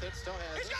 with it, still has it.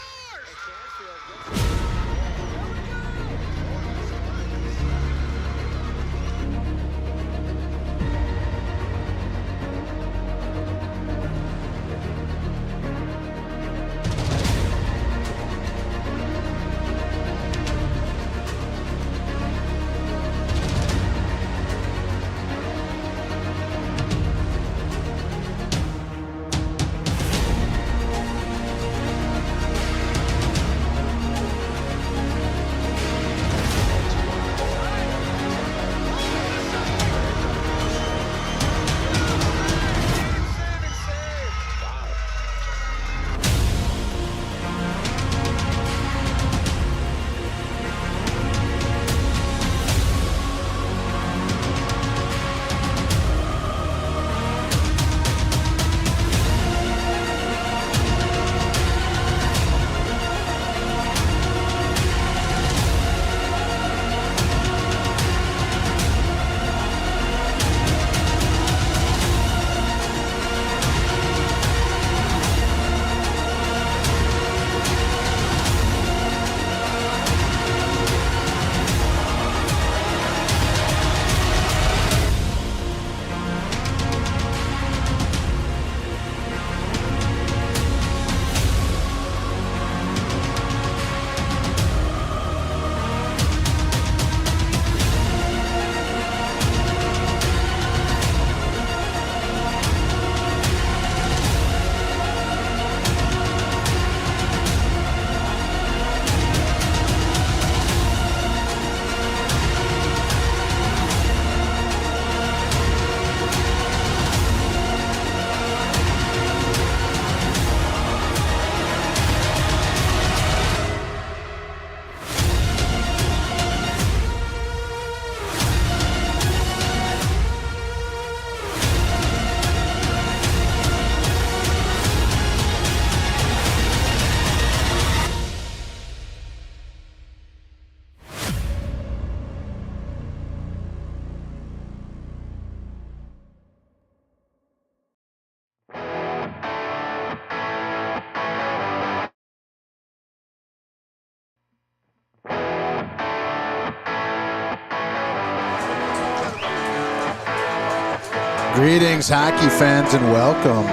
Greetings, hockey fans, and welcome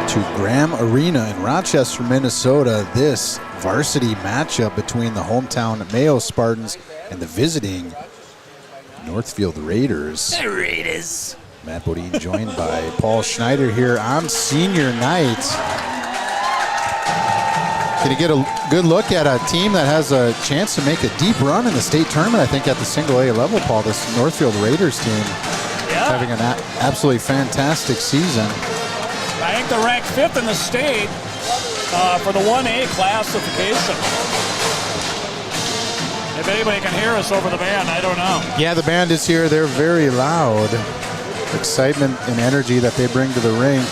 to Graham Arena in Rochester, Minnesota. This varsity matchup between the hometown Mayo Spartans and the visiting Northfield Raiders. The Raiders. Matt Bodine joined by Paul Schneider here on senior night. Going to get a good look at a team that has a chance to make a deep run in the state tournament, I think, at the single A level, Paul. This Northfield Raiders team having an absolutely fantastic season. I think they're ranked 5th in the state for the 1A classification. If anybody can hear us over the band, I don't know. Yeah, the band is here. They're very loud. Excitement and energy that they bring to the rink.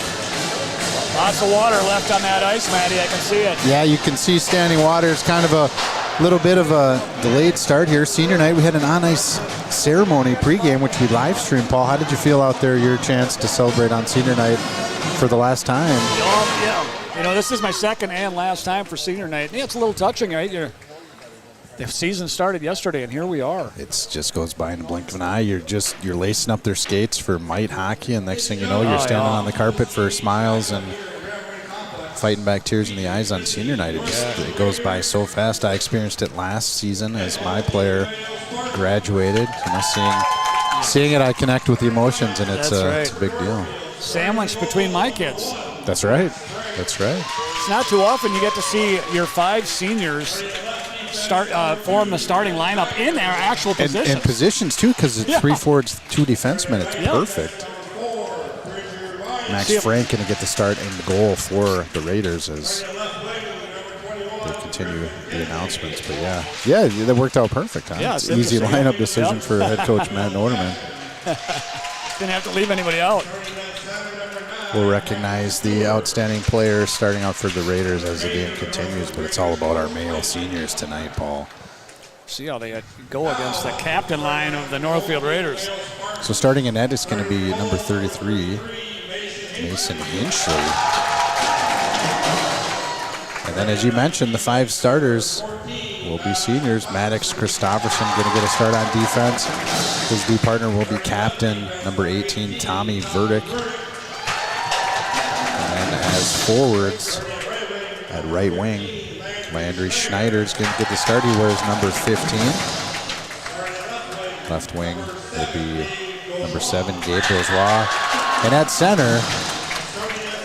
Lots of water left on that ice, Matty. I can see it. Yeah, you can see standing water. It's kind of a little bit of a delayed start here. Senior night, we had an on-ice ceremony pregame, which we live streamed. Paul, how did you feel out there, your chance to celebrate on senior night for the last time? Yeah, you know, this is my second and last time for senior night. Yeah, it's a little touching, right? The season started yesterday, and here we are. It just goes by in the blink of an eye. You're lacing up their skates for might hockey, and next thing you know, you're standing on the carpet for smiles and fighting back tears in the eyes on senior night. It goes by so fast. I experienced it last season as my player graduated. You know, seeing it, I connect with the emotions, and it's a big deal. Sandwiched between my kids. That's right. That's right. It's not too often you get to see your 5 seniors form the starting lineup in their actual positions. And positions, too, because it's 3 forwards, 2 defensemen. It's perfect. Max Frank going to get the start in the goal for the Raiders as they continue the announcements. But, yeah, that worked out perfect. Huh? Yeah, it's an easy lineup decision for head coach Matt Norderman. Didn't have to leave anybody out. We'll recognize the outstanding players starting out for the Raiders as the game continues, but it's all about our Mayo seniors tonight, Paul. See how they go against the captain line of the Northfield Raiders. So starting in net is going to be number 33, Mason Hinchley. And then, as you mentioned, the 5 starters will be seniors. Maddox Christopherson going to get a start on defense. His D partner will be captain, number 18, Tommy Verdick. And then as forwards, at right wing, Landry Schneider is going to get the start. He wears number 15. Left wing will be number 7, Gabriel's Law. And at center,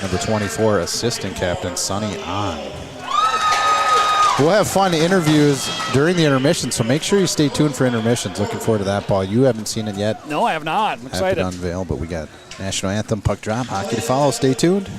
number 24, assistant captain, Sonny On. We'll have fun interviews during the intermission, so make sure you stay tuned for intermissions. Looking forward to that, Paul. You haven't seen it yet. No, I have not. I'm excited. Have to unveil, but we got national anthem, puck drop, hockey to follow. Stay tuned.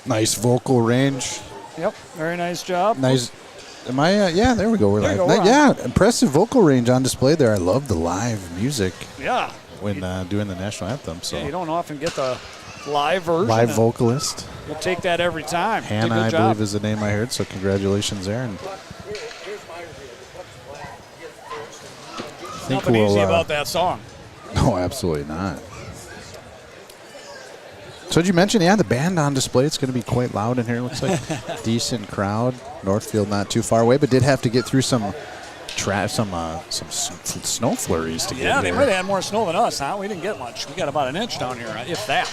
Nice vocal range. Yep, very nice job. Nice. Am I? Yeah, there we go. We're there live. Yeah, impressive vocal range on display there. I love the live music. Yeah. When doing the national anthem. So yeah, you don't often get the live version. Live vocalist. We'll take that every time. Hannah, I believe, is the name I heard. So congratulations there. And nothing easy about that song. No, absolutely not. So did you mention, yeah, the band on display, it's going to be quite loud in here. Looks like decent crowd. Northfield not too far away, but did have to get through some snow flurries to get Yeah, they there. might have had more snow than us, huh? We didn't get much. We got about an inch down here, if that.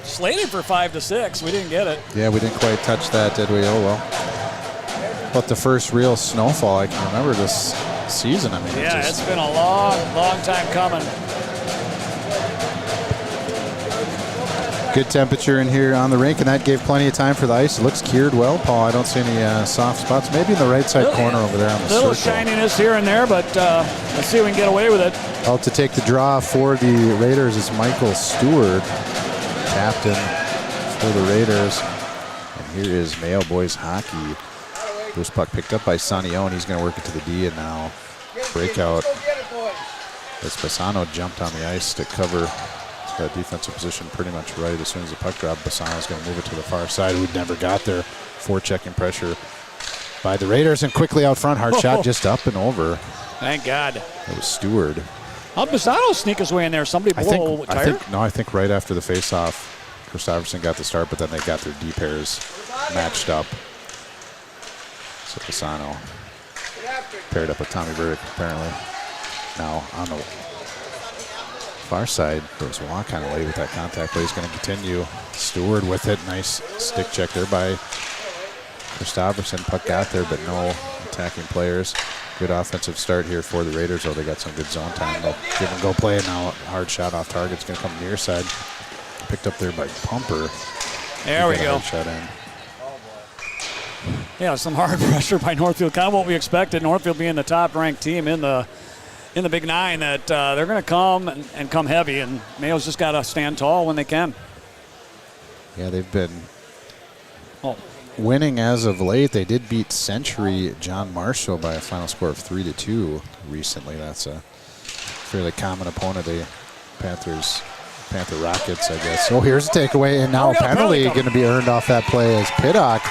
Slated for 5 to 6. We didn't get it. Yeah, we didn't quite touch that, did we? Oh, well. But the first real snowfall I can remember this season. I mean, yeah, it's been a long time coming. Good temperature in here on the rink, and that gave plenty of time for the ice. It looks cured well, Paul. I don't see any soft spots. Maybe in the right side corner over there on the little circle. shininess here and there, but let's see if we can get away with it. Well, to take the draw for the Raiders is Michael Stewart, captain for the Raiders. And here is Mayo boys hockey. Loose puck picked up by Sonny Owen. He's going to work it to the D, and now breakout. As Bassano jumped on the ice to cover that defensive position pretty much right. As soon as the puck dropped, Bassano's going to move it to the far side. We never got there. Forechecking pressure by the Raiders, and quickly out front. Hard shot just up and over. Thank God. It was Stewart. How did Bassano sneak his way in there? Somebody blow a tire? I think right after the face-off, Christopherson got the start, but then they got their D pairs matched up. So Bassano paired up with Tommy Burdick, apparently. Now on the far side, goes Waugh kind of late with that contact, but he's going to continue. Stewart with it. Nice stick check there by Christopherson. Puck got there, but no attacking players. Good offensive start here for the Raiders, though they got some good zone time. They'll give and go play, and now a hard shot off target. It's going to come near side. Picked up there by Pumper. There we go. Shot in. Yeah, some hard pressure by Northfield. Kind of what we expected. Northfield being the top-ranked team in the Big Nine, that they're going to come and come heavy, and Mayo's just got to stand tall when they can. Yeah, they've been winning as of late. They did beat Century John Marshall by a final score of 3-2 recently. That's a fairly common opponent, the Panther Rockets, I guess. Oh, here's a takeaway, and now a penalty going to be earned off that play as Piddock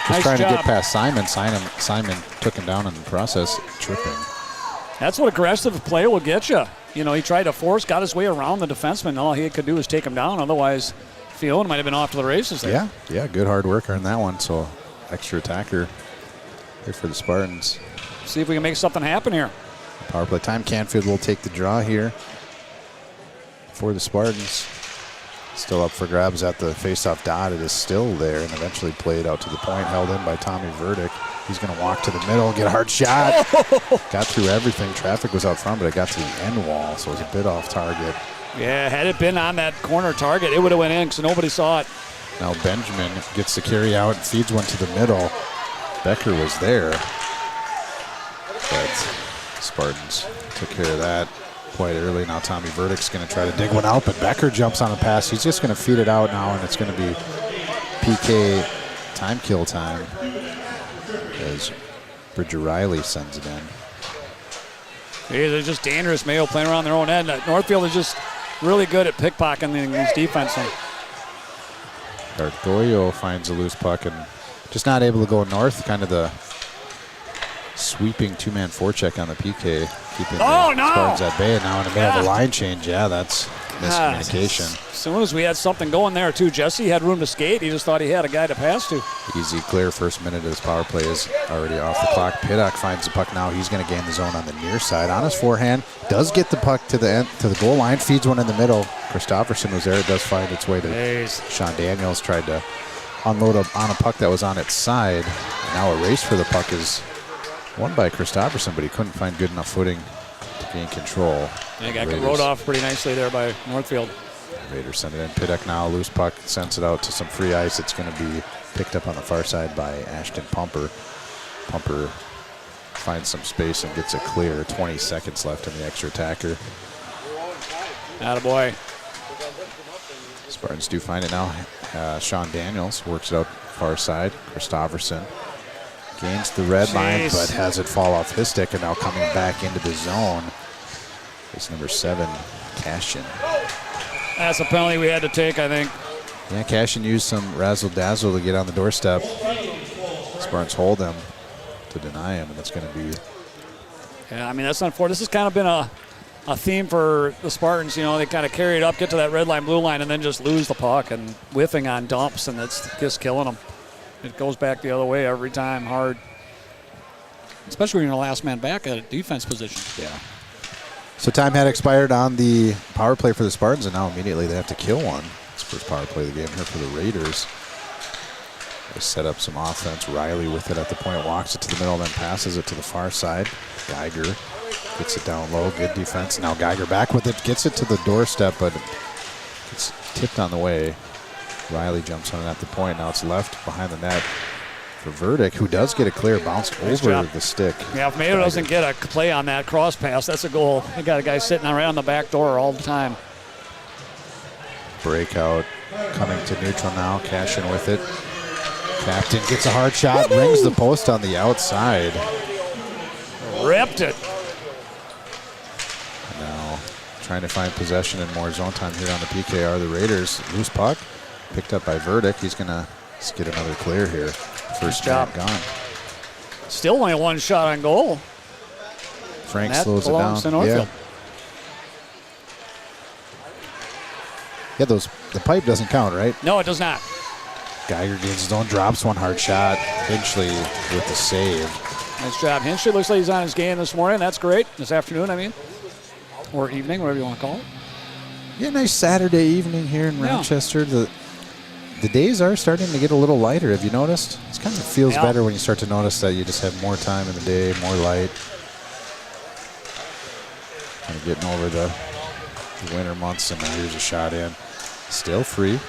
was trying to get past Simon. Simon took him down in the process, tripping. That's what aggressive play will get you. You know, he tried to force, got his way around the defenseman. All he could do was take him down. Otherwise, Fiona might have been off to the races there. Yeah, good hard work earned that one. So, extra attacker here for the Spartans. See if we can make something happen here. Power play time. Canfield will take the draw here for the Spartans. Still up for grabs at the faceoff dot. It is still there and eventually played out to the point, held in by Tommy Verdick. He's going to walk to the middle, get a hard shot. Got through everything. Traffic was out front, but it got to the end wall, so it was a bit off target. Yeah, had it been on that corner target, it would have went in, so nobody saw it. Now Benjamin gets the carry out and feeds one to the middle. Becker was there, but Spartans took care of that quite early. Now Tommy Verdick's going to try to dig one out, but Becker jumps on a pass. He's just going to feed it out now, and it's going to be PK kill time as Bridger Riley sends it in. Yeah, they're just dangerous. Mayo playing around their own end. Northfield is just really good at pickpocketing these defense. Argoyo finds a loose puck and just not able to go north. Kind of the sweeping two-man forecheck on the PK, keeping the Spartans at bay. And now in the middle of a line change, that's miscommunication. As soon as we had something going there, too, Jesse had room to skate. He just thought he had a guy to pass to. Easy, clear first minute of this power play is already off the clock. Piddock finds the puck now. He's going to gain the zone on the near side. On his forehand, does get the puck to the goal line, feeds one in the middle. Christopherson was there. It does find its way to Sean Daniels. Tried to unload on a puck that was on its side. And now a race for the puck is won by Christopherson, but he couldn't find good enough footing to gain control. Yeah, got rode off pretty nicely there by Northfield. Raiders send it in. Piddock now, loose puck, sends it out to some free ice. It's going to be picked up on the far side by Ashton Pumper. Pumper finds some space and gets it clear. 20 seconds left in the extra attacker. Attaboy. Spartans do find it now. Sean Daniels works it out far side. Christopherson gains the red line, but has it fall off his stick, and now coming back into the zone is number 7, Cashin. That's a penalty we had to take, I think. Yeah, Cashin used some razzle-dazzle to get on the doorstep. Spartans hold him to deny him, and that's going to be... Yeah, I mean, that's unfortunate. This has kind of been a theme for the Spartans. You know, they kind of carry it up, get to that red line, blue line, and then just lose the puck and whiffing on dumps, and that's just killing them. It goes back the other way every time, hard. Especially when you're the last man back at a defense position. Yeah. So time had expired on the power play for the Spartans, and now immediately they have to kill one. It's the first power play of the game here for the Raiders. They set up some offense. Riley with it at the point, walks it to the middle, then passes it to the far side. Geiger gets it down low, good defense. Now Geiger back with it, gets it to the doorstep, but it's tipped on the way. Riley jumps on it at the point. Now it's left behind the net for Verdick, who does get a clear, bounced over the stick. Yeah, if Mayo doesn't get a play on that cross pass, that's a goal. They got a guy sitting right on the back door all the time. Breakout coming to neutral now. Cashin with it. Captain gets a hard shot, rings the post on the outside. Ripped it. Now trying to find possession and more zone time here on the PKR. The Raiders, loose puck, picked up by Verdick. He's going to get another clear here. First job gone. Still only one shot on goal. Frank slows it down. Yeah, the pipe doesn't count, right? No, it does not. Geiger gains his own, drops one hard shot. Hinchley with the save. Nice job. Hinchley looks like he's on his game this morning. That's great. This afternoon, I mean. Or evening, whatever you want to call it. Yeah, nice Saturday evening here in Rochester. The days are starting to get a little lighter. Have you noticed? It kind of feels better when you start to notice that you just have more time in the day, more light. Kind of getting over the winter months, and now here's a shot in. Still free.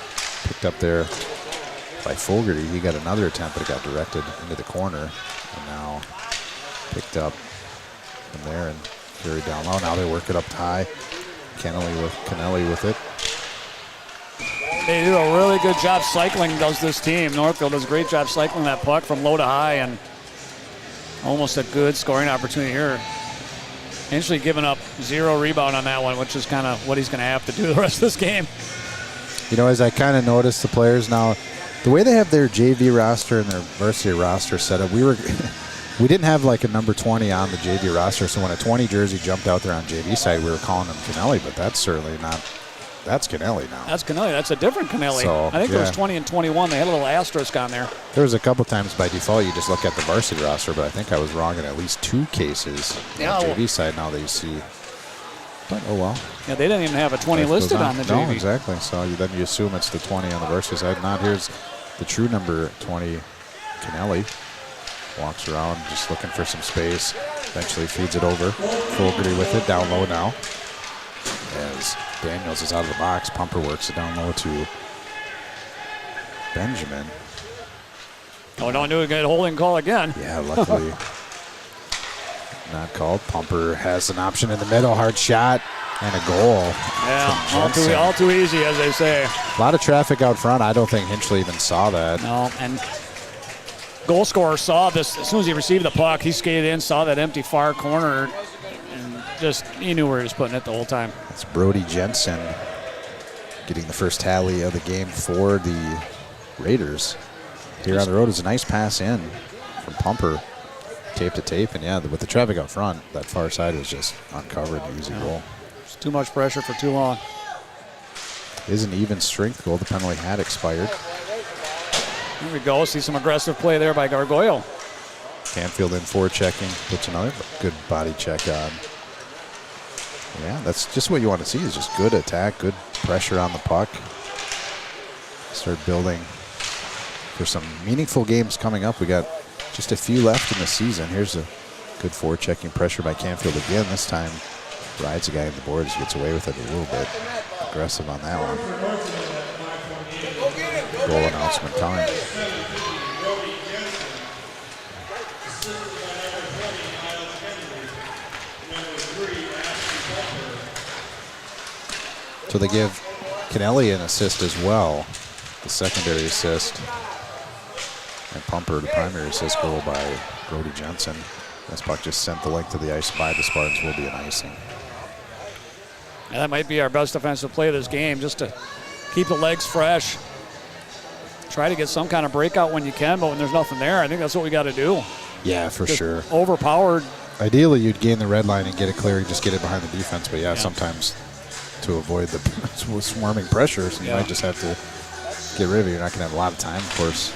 Picked up there by Fogarty. He got another attempt, but it got directed into the corner. And now picked up from there and carried down low. Now they work it up high. Kennelly with it. They do a really good job cycling, does this team. Northfield does a great job cycling that puck from low to high, and almost a good scoring opportunity here. Hinchley giving up 0 rebound on that one, which is kind of what he's going to have to do the rest of this game. You know, as I kind of noticed the players now, the way they have their JV roster and their varsity roster set up, we didn't have like a number 20 on the JV roster, so when a 20 jersey jumped out there on JV side, we were calling him Kennelly, but that's certainly not. That's Kennelly now. That's Kennelly. That's a different Kennelly. So, I think there was 20 and 21. They had a little asterisk on there. There was a couple times by default you just look at the varsity roster, but I think I was wrong in at least 2 cases on the JV side now that you see. But oh well. Yeah, they didn't even have a 20 listed on the JV. No, exactly. So then you assume it's the 20 on the varsity side. Not here's the true number 20, Kennelly. Walks around just looking for some space. Eventually feeds it over. Fogarty with it, down low now. As Daniels is out of the box, Pumper works it down low to Benjamin. Oh, don't do a good holding call again. Yeah, luckily not called. Pumper has an option in the middle, hard shot, and a goal. Yeah, all too easy, as they say. A lot of traffic out front. I don't think Hinchley even saw that. No, and goal scorer saw this as soon as he received the puck. He skated in, saw that empty far corner, and just he knew where he was putting it the whole time. It's Brody Jensen getting the first tally of the game for the Raiders. Here on the road is a nice pass in from Pumper. Tape to tape, and yeah, with the traffic out front, that far side was just uncovered. Easy goal. It's too much pressure for too long. Is an even strength goal. The penalty had expired. Here we go. See some aggressive play there by Gargoyle. Canfield in forechecking. Puts another good body check on. Yeah, that's just what you want to see is just good attack, good pressure on the puck. Start building for some meaningful games coming up. We got just a few left in the season. Here's a good forechecking pressure by Canfield again. This time rides a guy in the boards, gets away with it a little bit. Aggressive on that one. Goal announcement time. So they give Kennelly an assist as well, the secondary assist. And Pumper, the primary assist goal by Brody Jensen. This puck just sent the length of the ice by the Spartans. Will be an icing. And that might be our best defensive play of this game, just to keep the legs fresh. Try to get some kind of breakout when you can, but when there's nothing there, I think that's what we got to do. Yeah, for just sure. Overpowered. Ideally, you'd gain the red line and get it clear, just get it behind the defense. But yeah, sometimes to avoid the swarming pressures, you might just have to get rid of it. You're not going to have a lot of time, of course.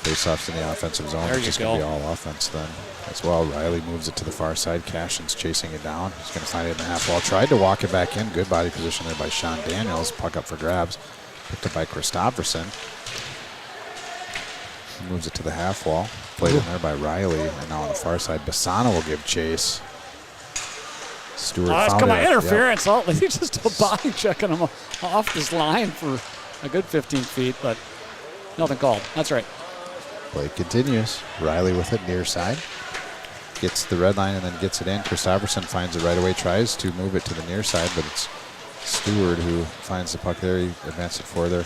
Face-offs in the offensive zone. It's just going to be all offense then as well. Riley moves it to the far side. Cashin's chasing it down. He's going to find it in the half wall. Tried to walk it back in. Good body position there by Sean Daniels. Puck up for grabs. Picked up by Christopherson. He moves it to the half wall. Played in there by Riley. And now on the far side, Bassano will give chase. Stewart found come on, it. interference. Yep. He's just a body checking him off this line for a good 15 feet, but nothing called. That's right. Play continues. Riley with it near side. Gets the red line and then gets it in. Christopherson finds it right away. Tries to move it to the near side, but it's Stewart who finds the puck there. He advances it further.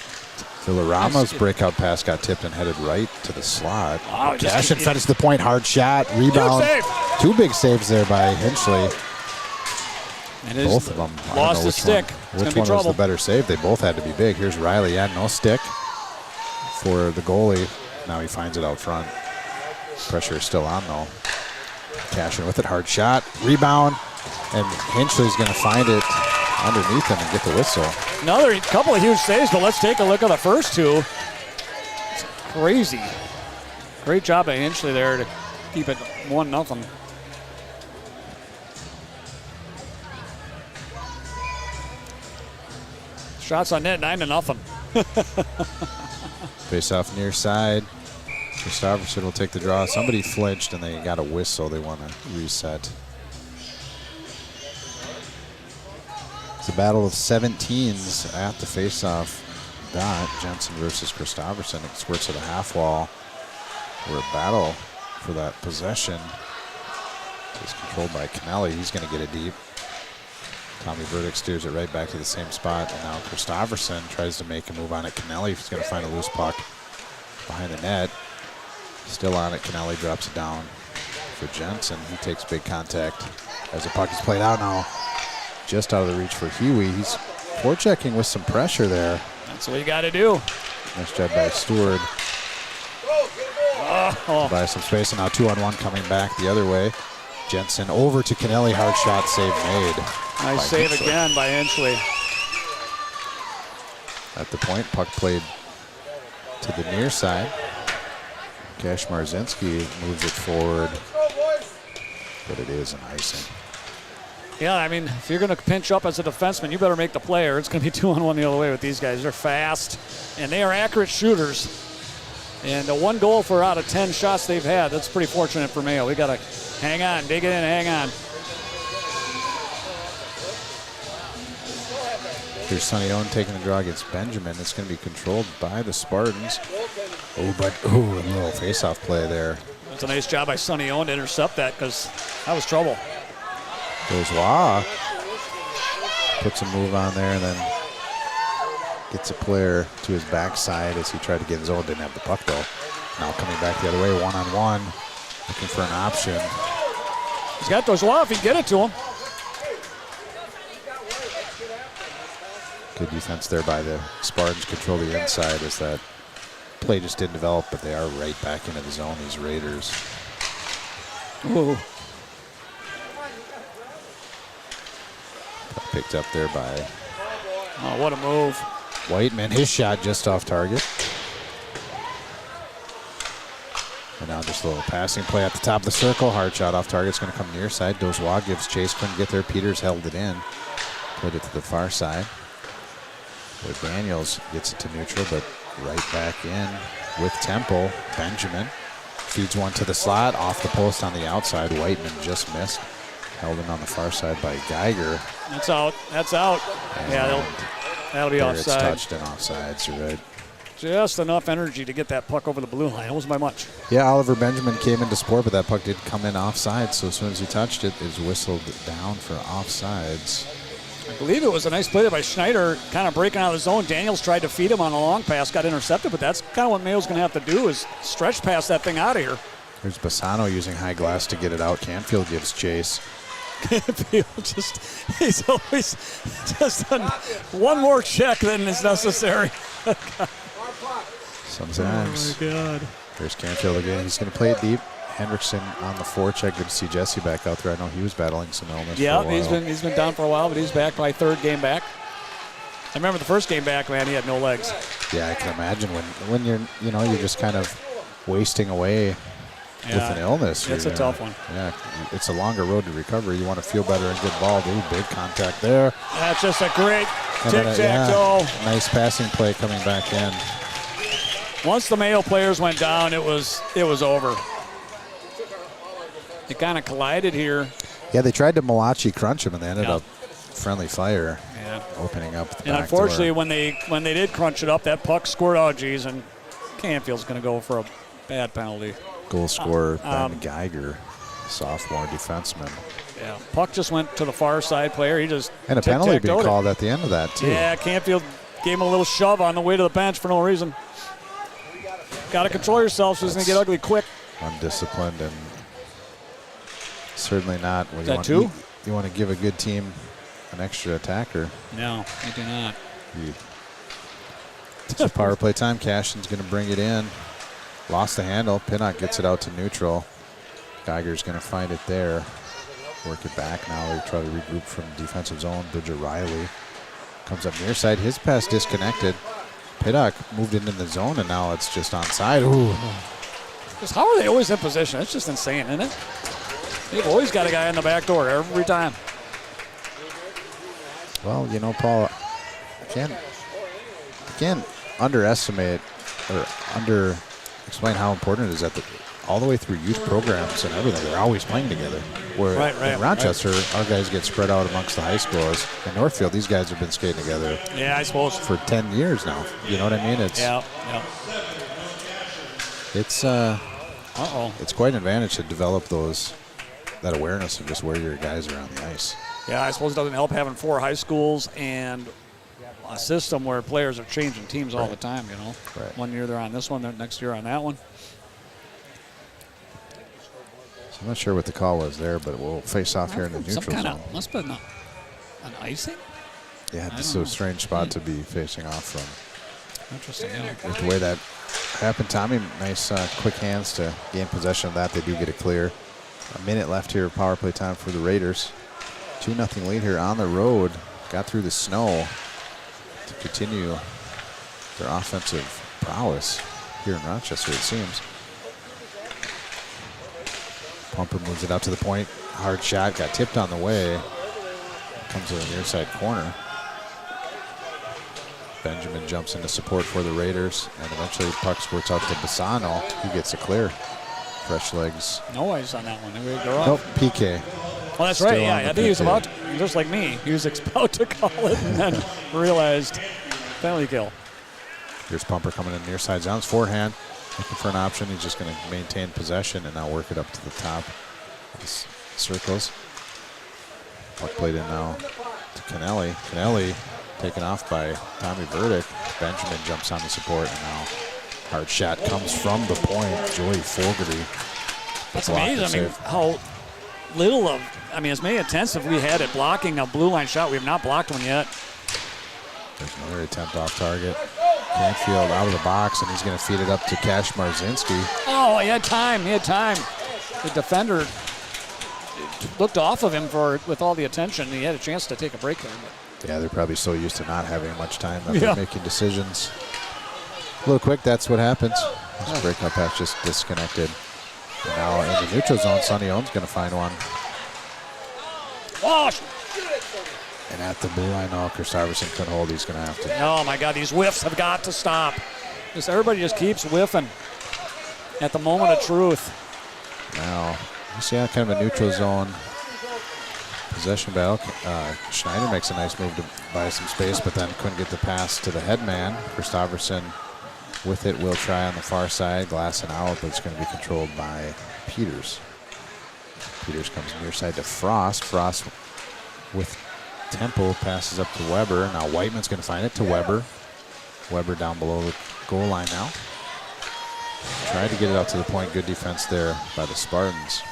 Villarama's breakout pass got tipped and headed right to the slot. Wow, Cashin finished the point. Hard shot. Rebound. Two big saves there by Hinchley. And both of them. Lost the stick. Which one was the better save? They both had to be big. Here's Riley. Yeah, no stick for the goalie. Now he finds it out front. Pressure is still on, though. Cashin with it. Hard shot. Rebound. And Hinchley's going to find it underneath him and get the whistle. Another couple of huge saves, but let's take a look at the first two. It's crazy. Great job by Hinchley there to keep it 1-0. Shots on net, 9-0. Face off near side. Christopherson will take the draw. Somebody flinched and they got a whistle. They want to reset. It's a battle of 17s at the face-off dot. Jensen versus Christopherson. It squirts to the half wall. We're a battle for that possession. It's controlled by Kennelly. He's going to get it deep. Tommy Burdick steers it right back to the same spot. And now Christopherson tries to make a move on it. Kennelly is going to find a loose puck behind the net. Still on it. Kennelly drops it down. for Jensen. He takes big contact as the puck is played out now. Just out of the reach for Huey. He's forechecking with some pressure there. That's what you got to do. Nice job by Stewart. By some space, and now 2-on-1 coming back the other way. Jensen over to Kennelly. Hard shot, save made. Nice save again by Enchley. At the point, puck played to the near side. Cash Marzinski moves it forward, but it is an icing. Yeah, I mean, if you're going to pinch up as a defenseman, you better make the play, or it's going to be 2-on-1 the other way with these guys. They're fast, and they are accurate shooters. And the 1 goal for out of 10 shots they've had, that's pretty fortunate for Mayo. We got to hang on, dig it in, hang on. Here's Sonny Owen taking the draw against Benjamin. It's going to be controlled by the Spartans. A little face-off play there. That's a nice job by Sonny Owen to intercept that, because that was trouble. Goes Wah. Puts a move on there and then gets a player to his backside as he tried to get his own. Didn't have the puck though. Now coming back the other way, 1-on-1. Looking for an option. He's got those Wah if he can get it to him. Good defense there by the Spartans. Control the inside as that play just didn't develop, but they are right back into the zone, these Raiders. Ooh. Picked up there by Oh, what a move. Whiteman. His shot just off target. And now just a little passing play at the top of the circle. Hard shot off target. It's going to come near side. Dozois gives chase. Couldn't get there. Peters held it in. Played it to the far side. Where Daniels gets it to neutral, but right back in with tempo. Benjamin feeds one to the slot. Off the post on the outside. Whiteman just missed. Held in on the far side by Geiger. That's out. That's out. And yeah, that'll be offside. It's touched and offsides, you're right. Just enough energy to get that puck over the blue line. It wasn't by much. Yeah, Oliver Benjamin came into support, but that puck did come in offside, so as soon as he touched it, it was whistled down for offsides. I believe it was a nice play there by Schneider, kind of breaking out of the zone. Daniels tried to feed him on a long pass, got intercepted, but that's kind of what Mayo's going to have to do is stretch past that thing out of here. There's Bassano using high glass to get it out. Canfield gives chase. He's always just done one more check than is necessary. Sometimes. Oh my God. There's Canfield again. He's going to play it deep. Hendrickson on the forecheck. Good to see Jesse back out there. I know he was battling some illness. Yeah, for a while. he's been down for a while, but he's back by third game back. I remember the first game back, man. He had no legs. Yeah, I can imagine when you're just kind of wasting away. With an illness. It's a tough one. Yeah, it's a longer road to recovery. You want to feel better and get involved. Ooh, big contact there. That's just a great tic-tac-toe. Nice passing play coming back in. Once the Mayo players went down, it was over. It kind of collided here. Yeah, they tried to Malachi crunch him, and they ended up friendly fire. Yeah. Opening up the And back unfortunately, door. when they did crunch it up, that puck scored. Oh, geez, and Canfield's going to go for a bad penalty. Goal scorer Ben Geiger, sophomore defenseman. Yeah, puck just went to the far side player. He just and a penalty being called at the end of that too. Yeah, Canfield gave him a little shove on the way to the bench for no reason. Got to control yourself so it's going to get ugly quick. Undisciplined and certainly not. Is that two? You want to give a good team an extra attacker. No, you do not. It's a power play time. Cashin's going to bring it in. Lost the handle. Pinnock gets it out to neutral. Geiger's going to find it there. Work it back now. They try to regroup from defensive zone. Bridger Riley comes up near side. His pass disconnected. Pinnock moved into the zone, and now it's just onside. Ooh. Just how are they always in position? It's just insane, isn't it? They've always got a guy in the back door every time. Well, Paul, I can't underestimate or explain how important it is that all the way through youth programs and everything, they're always playing together. Where in Rochester, our guys get spread out amongst the high schools. In Northfield, these guys have been skating together. Yeah, I suppose for 10 years now. You know what I mean? It's It's quite an advantage to develop that awareness of just where your guys are on the ice. Yeah, I suppose it doesn't help having 4 high schools and a system where players are changing teams all the time, Right. One year they're on this one, the next year on that one. So I'm not sure what the call was there, but we'll face off here in the neutral Some kind zone. of, must have been an icing? Yeah, this is a strange spot to be facing off from. Interesting. Yeah. With the way that happened, Tommy, nice quick hands to gain possession of that. They do get it clear. A minute left here of power play time for the Raiders. 2-0 lead here on the road. Got through the snow to continue their offensive prowess here in Rochester, it seems. Pumper moves it out to the point. Hard shot, got tipped on the way. Comes to the near side corner. Benjamin jumps into support for the Raiders, and eventually the puck squirts out to Bassano. He gets it clear. Fresh legs. No ice on that one. They're up. Nope, PK. Oh, that's Still right. Yeah, on the I think he was PK. about to, just like me. He was about to call it and then realized penalty kill. Here's Pumper coming in near side zones. Forehand, looking for an option. He's just going to maintain possession and now work it up to the top of the circles. Puck played in now to Kennelly. Kennelly taken off by Tommy Burdick. Benjamin jumps on the support, and now hard shot comes from the point. Joey Fogarty. It's amazing. I mean, how little of, as many attempts have we had at blocking a blue line shot. We have not blocked one yet. There's another attempt off target. Canfield out of the box, and he's going to feed it up to Cash Marzinski. Oh, he had time. He had time. The defender looked off of him with all the attention. He had a chance to take a break there. But. Yeah, they're probably so used to not having much time that they're making decisions a little quick. That's what happens. This breakout pass just disconnected. And now in the neutral zone, Sonny Owen's going to find one. Oh, and at the blue line, Chris Iverson couldn't hold. He's going to have to. Oh, my God. These whiffs have got to stop. Everybody just keeps whiffing at the moment of truth. Now, you see how kind of a neutral zone possession battle. Schneider makes a nice move to buy some space, but then couldn't get the pass to the headman. Christopherson with it will try on the far side, glass and out, but it's going to be controlled by Peters. Peters comes near side to Frost. Frost with tempo passes up to Weber. Now Whiteman's going to find it to Weber. Weber down below the goal line now. Tried to get it out to the point. Good defense there by the Spartans.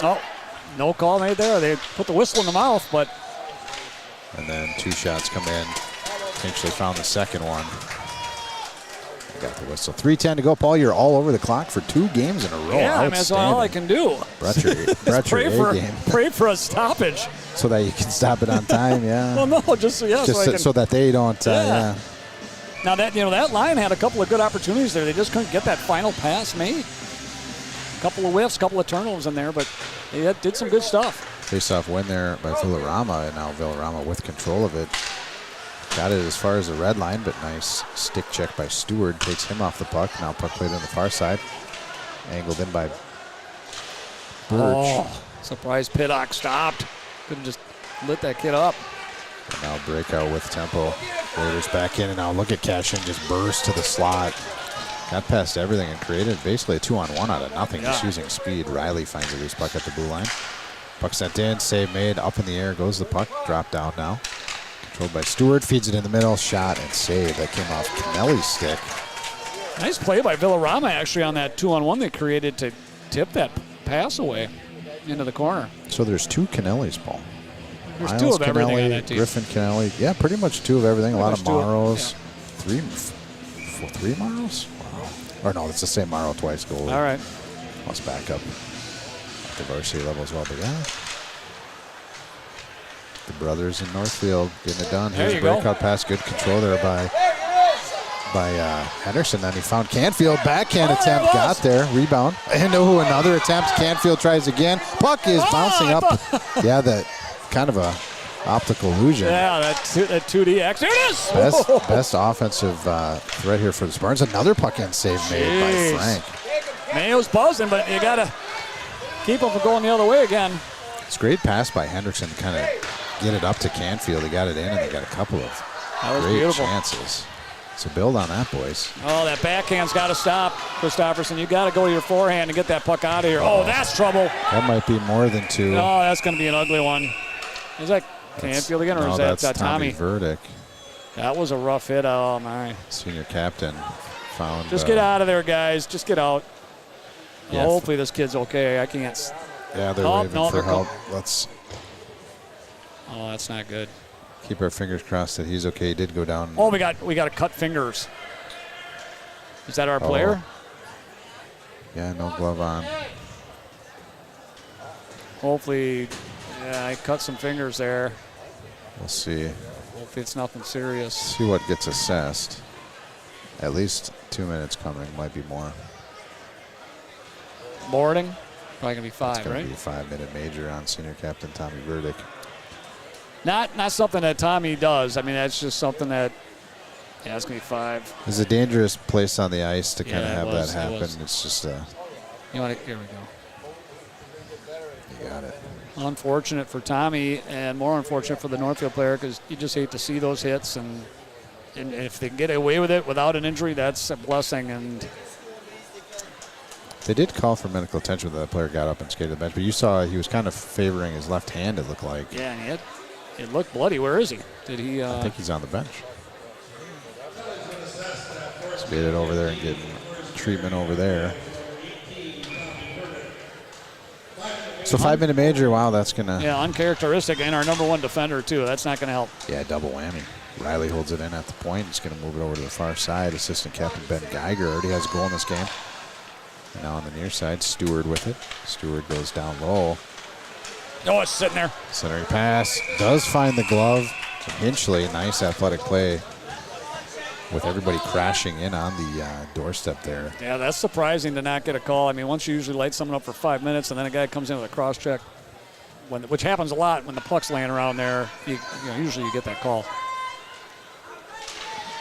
Oh, no call made there. They put the whistle in the mouth, but. And then two shots come in. Potentially found the second one. Got the whistle. 3:10 to go. Paul, you're all over the clock for 2 games in a row. Yeah, that's all I can do. Brought your A-game. Pray for a stoppage. So that you can stop it on time, yeah. Well, no, just so that they don't, yeah. Now that line had a couple of good opportunities there. They just couldn't get that final pass made. A couple of whiffs, a couple of turnovers in there, but they did some good stuff. Face-off win there by Villarama, and now Villarama with control of it. Got it as far as the red line, but nice stick check by Stewart. Takes him off the puck. Now puck played on the far side. Angled in by Birch. Oh, surprise Piddock stopped. Couldn't just lit that kid up. And now breakout with tempo. Raiders back in, and now look at Cashin just burst to the slot. Got past everything and created basically a 2-on-1 out of nothing, just using speed. Riley finds a loose puck at the blue line. Puck sent in, save made, up in the air goes the puck. Drop down now. Controlled by Stewart, feeds it in the middle, shot and save. That came off Kennelly's stick. Nice play by Villarama actually on that 2-on-1 they created to tip that pass away into the corner. So there's 2 Kennellys, Paul. There's Miles 2 of everything Kennelly, on that team. Griffin Kennelly. Yeah, pretty much 2 of everything. Pretty a lot of Morrows. Yeah. 3 Morrows? Wow. Or no, it's the same Morrow twice goal. All right. Let's back up at the varsity level as well. But yeah, the brothers in Northfield getting it done. Here's a breakout pass. Good control there by Henderson. Then he found Canfield. Backhand attempt. Got there. Rebound. And another attempt. Canfield tries again. Puck is bouncing up. Yeah, that kind of a optical illusion. Yeah, that 2D X. There it is! Best offensive threat here for the Spartans. Another puck end save made by Frank. Mayo's buzzing, but you got to keep him from going the other way again. It's a great pass by Henderson to kind of get it up to Canfield. They got it in, and they got a couple of great chances. So build on that, boys. Oh, that backhand's got to stop, Christopherson. You got to go to your forehand and get that puck out of here. Oh, that's trouble. That might be more than 2. Oh, that's going to be an ugly one. Is that Canfield again, or is that Tommy? Verdick. That was a rough hit. Oh, my. Senior captain found. Just get out of there, guys. Just get out. Yeah, hopefully this kid's okay. I can't. Yeah, they're Oh, waving no, for they're help. Let's Oh, that's not good. keep our fingers crossed that he's okay. He did go down. Oh, we got to cut fingers. Is that our player? Yeah, no glove on. Hopefully, yeah, I cut some fingers there. We'll see. Hopefully it's nothing serious. See what gets assessed. At least 2 minutes coming. Might be more. Boarding? Probably going to be 5, It's going right? to be a 5-minute major on senior captain Tommy Burdick. Not something that Tommy does. I mean, that's just something that, yeah, it's going to be 5. It's a dangerous place on the ice to kind of Yeah, it have was, that it happen. was. It's just You want to, here we go. you got it. Unfortunate for Tommy and more unfortunate for the Northfield player because you just hate to see those hits. And if they can get away with it without an injury, that's a blessing. And They did call for medical attention when that player got up and skated to the bench, but you saw he was kind of favoring his left hand, it looked like. yeah, and it looked bloody. Where is he? Did he? I think he's on the bench. Skated over there and getting treatment over there. So 5-minute major, wow, that's going to... Yeah, uncharacteristic, and our number 1 defender, too. That's not going to help. Yeah, double whammy. Riley holds it in at the point. He's going to move it over to the far side. Assistant captain Ben Geiger already has a goal in this game. And now on the near side, Stewart with it. Stewart goes down low. Oh, it's sitting there. Centering pass. Does find the glove. Hinchley, nice athletic play with everybody crashing in on the doorstep there. Yeah, that's surprising to not get a call. I mean, once you usually light someone up for 5 minutes and then a guy comes in with a cross check, which happens a lot when the puck's laying around there, usually you get that call.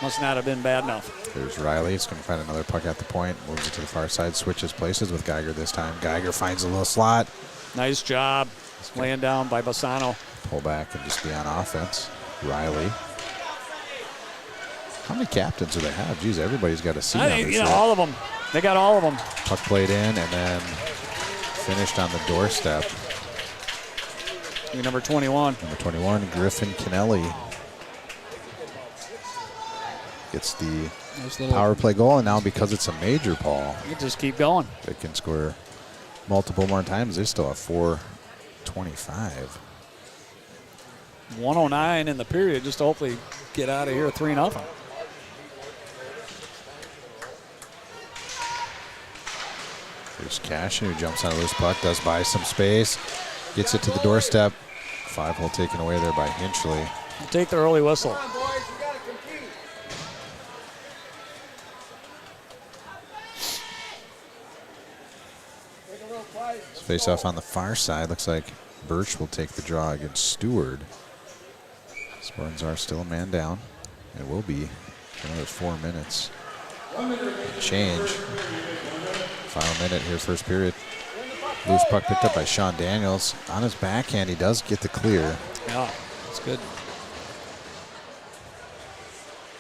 Must not have been bad enough. There's Riley. He's going to find another puck at the point. Moves it to the far side. Switches places with Geiger this time. Geiger finds a little slot. Nice job laying down by Bassano. Pull back and just be on offense. Riley. How many captains do they have? Geez, everybody's got a seat on their shirt. All of them. They got all of them. Puck played in and then finished on the doorstep. Number 21. Number 21, Griffin Kennelly. Gets the power play goal, and now because it's a major, Paul, You just keep going. they can score multiple more times. They still have 4:25. 109 in the period, just to hopefully get out of here 3-0. There's Cashin, who jumps on a loose puck, does buy some space, gets it to the doorstep. 5-hole taken away there by Hinchley. Take the early whistle. Face off on the far side. Looks like Birch will take the draw against Stewart. Spartans are still a man down. It will be for another 4 minutes. Change. Final minute here, first period. Loose puck picked up by Sean Daniels. On his backhand, he does get the clear. Yeah, that's good.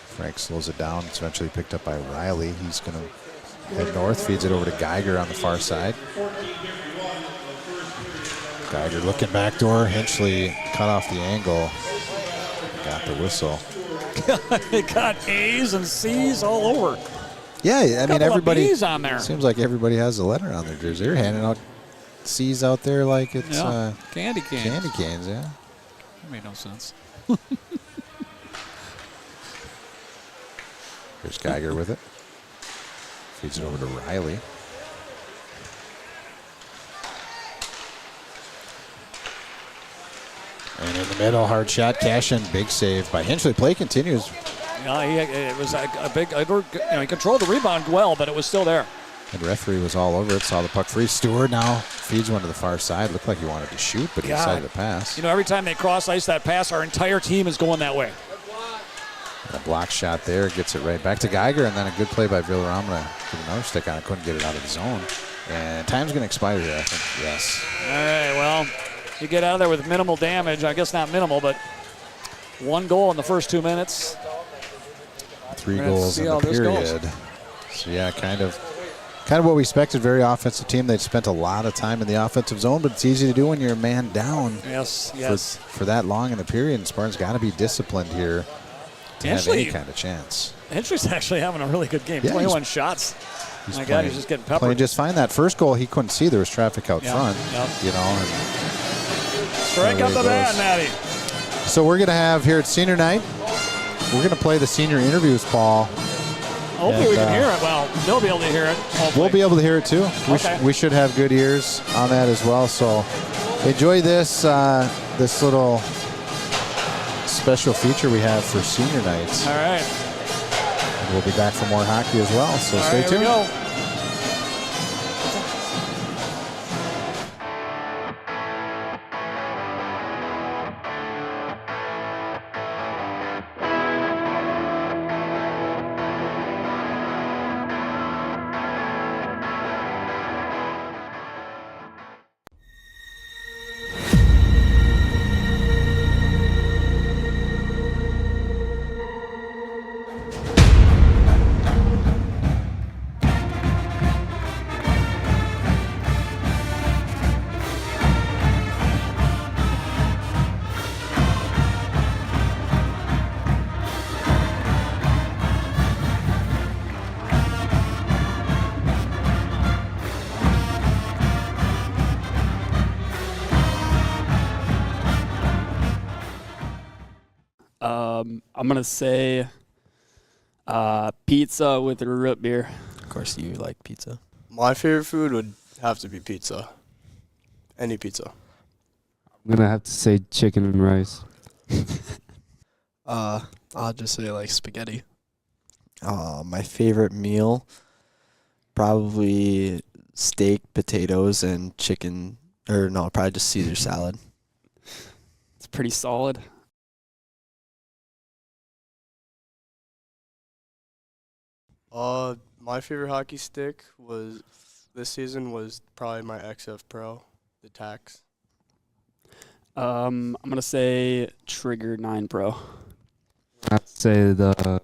Frank slows it down. It's eventually picked up by Riley. He's going to head north, feeds it over to Geiger on the far side. Geiger looking backdoor. Hinchley cut off the angle. Got the whistle. They got A's and C's all over. Yeah, I mean, everybody. B's on there. Seems like everybody has a letter on their jersey. They're handing out C's out there like it's candy canes. candy canes, yeah. That made no sense. Here's Geiger with it. Feeds it over to Riley. And in the middle, hard shot, cash in, big save by Hinchley. Play continues. It was a big, he controlled the rebound well, but it was still there. And referee was all over it, saw the puck free. Stewart now feeds one to the far side. Looked like he wanted to shoot, but he decided to pass. Every time they cross ice that pass, our entire team is going that way. And a block shot there, gets it right back to Geiger, and then a good play by Villaram to get another stick on it. Couldn't get it out of the zone. And time's going to expire here, I think. Yes. All right, well, you get out of there with minimal damage. I guess not minimal, but 1 goal in the first 2 minutes. 3 goals in the period. So yeah, kind of what we expected. Very offensive team. They spent a lot of time in the offensive zone, but it's easy to do when you're a man down. Yes. For that long in the period. And Spartans got to be disciplined here to have any kind of chance. Hinchley's actually having a really good game. Yeah, 21 shots. My God, he's just getting peppered. Playing just fine. That first goal, he couldn't see. There was traffic out front. You know. And strike up the bat, Matty. So we're going to have here at senior night, we're going to play the senior interviews, Paul. Hopefully we can hear it. Well, they'll be able to hear it. Hopefully. We'll be able to hear it too. Okay. We should have good ears on that as well. So enjoy this this little special feature we have for senior nights. All right. And we'll be back for more hockey as well. So stay tuned. Here we go. I'm going to say pizza with root beer. Of course, you like pizza. My favorite food would have to be pizza. Any pizza. I'm going to have to say chicken and rice. I'll just say like spaghetti. My favorite meal, probably steak, potatoes, and chicken. Or no, probably just Caesar salad. It's pretty solid. My favorite hockey stick was this season was probably my XF Pro, the Tax. I'm going to say Trigger 9 Pro. I'd say the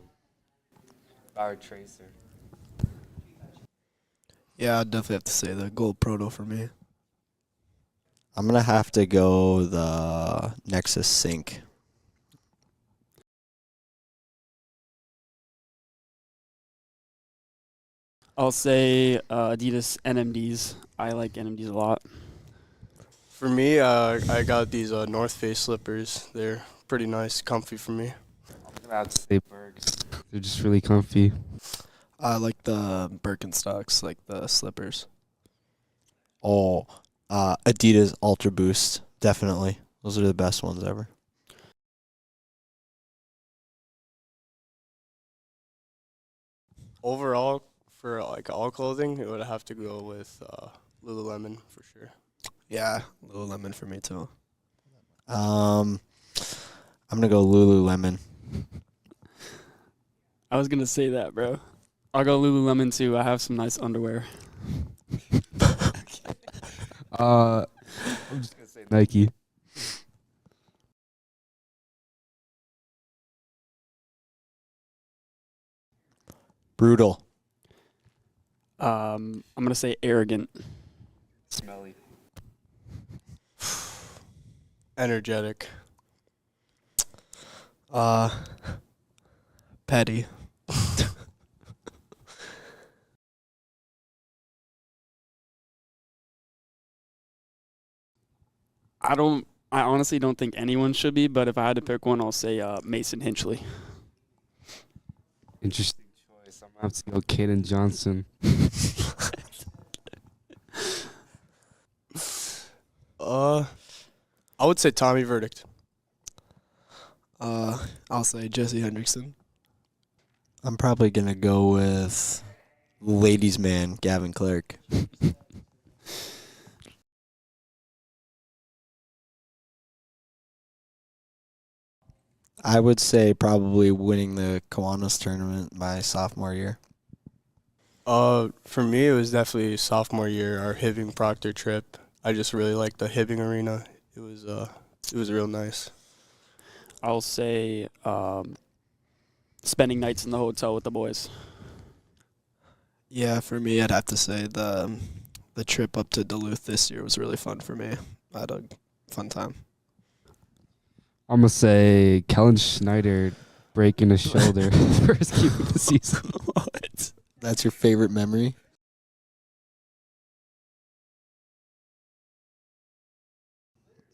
Power Tracer. Yeah, I'd definitely have to say the Gold Proto for me. I'm going to have to go the Nexus Sync. I'll say Adidas NMDs. I like NMDs a lot. For me, I got these North Face slippers. They're pretty nice, comfy for me. I'm going to say Bergs. They're just really comfy. I like the Birkenstocks, like the slippers. Oh, Adidas Ultra Boost, definitely. Those are the best ones ever. Overall, for like all clothing, it would have to go with Lululemon for sure. Yeah, Lululemon for me too. I'm going to go Lululemon. I was going to say that, bro. I'll go Lululemon too. I have some nice underwear. I'm just going to say Nike. Brutal. I'm going to say Arrogant. Smelly. Energetic. Petty. I honestly don't think anyone should be, but if I had to pick one, I'll say Mason Hinchley. Interesting choice. I'm going to have to go Caden Johnson. I would say Tommy Verdict. I'll say Jesse Hendrickson. I'm probably going to go with ladies' man, Gavin Clark. I would say probably winning the Kiwanis tournament my sophomore year. For me, it was definitely sophomore year, our Hibbing Proctor trip. I just really liked the Hibbing Arena. It was real nice. I'll say spending nights in the hotel with the boys. Yeah, for me, I'd have to say the trip up to Duluth this year was really fun for me. I had a fun time. I'm going to say Kellen Schneider breaking his shoulder first game of the season. What? That's your favorite memory?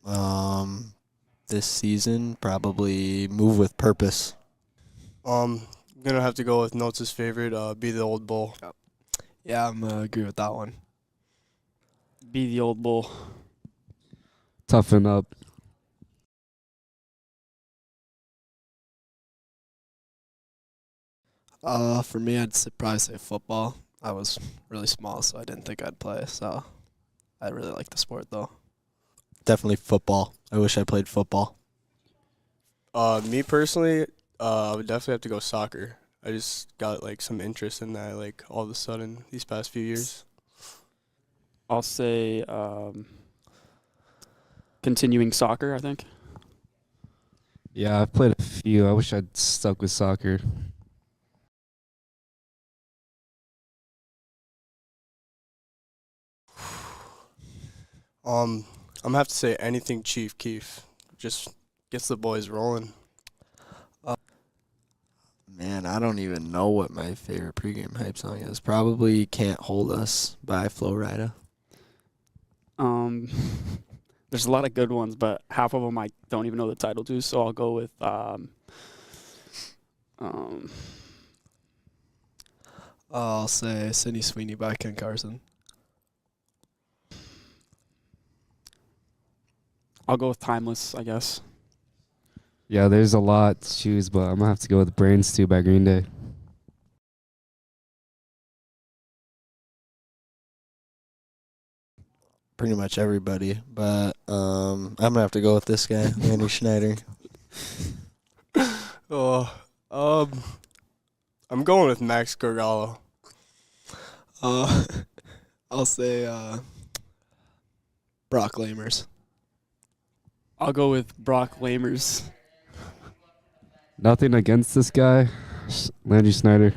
This season, probably move with purpose. I'm gonna have to go with Notes' favorite, Be the Old Bull. Yeah, I'm agree with that one. Be the old bull. Toughen up. For me, I'd probably say football. I was really small, so I didn't think I'd play. So I really like the sport, though. Definitely football. I wish I played football. Me personally, I would definitely have to go soccer. I just got like some interest in that like all of a sudden these past few years. I'll say continuing soccer, I think. Yeah, I've played a few. I wish I'd stuck with soccer. I'm gonna have to say anything Chief Keef. Just gets the boys rolling. Man, I don't even know what my favorite pregame hype song is. Probably Can't Hold Us by Flo Rida. There's a lot of good ones, but half of them I don't even know the title to, so I'll go with I'll say Sydney Sweeney by Ken Carson. I'll go with Timeless, I guess. Yeah, there's a lot to choose, but I'm going to have to go with Brains 2 by Green Day. Pretty much everybody, but I'm gonna have to go with this guy, Randy Schneider. I'm going with Max Gargalo. I'll say Brock Lamers. I'll go with Brock Lamers. Nothing against this guy, Randy Schneider.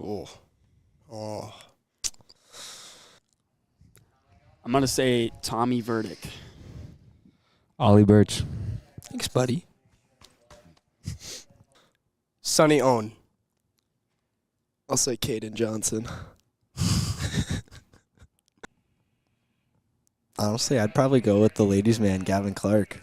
Oh. I'm going to say Tommy Verdict. Ollie Birch. Thanks, buddy. Sonny Own. I'll say Caden Johnson. Honestly, I'd probably go with the ladies' man, Gavin Clark.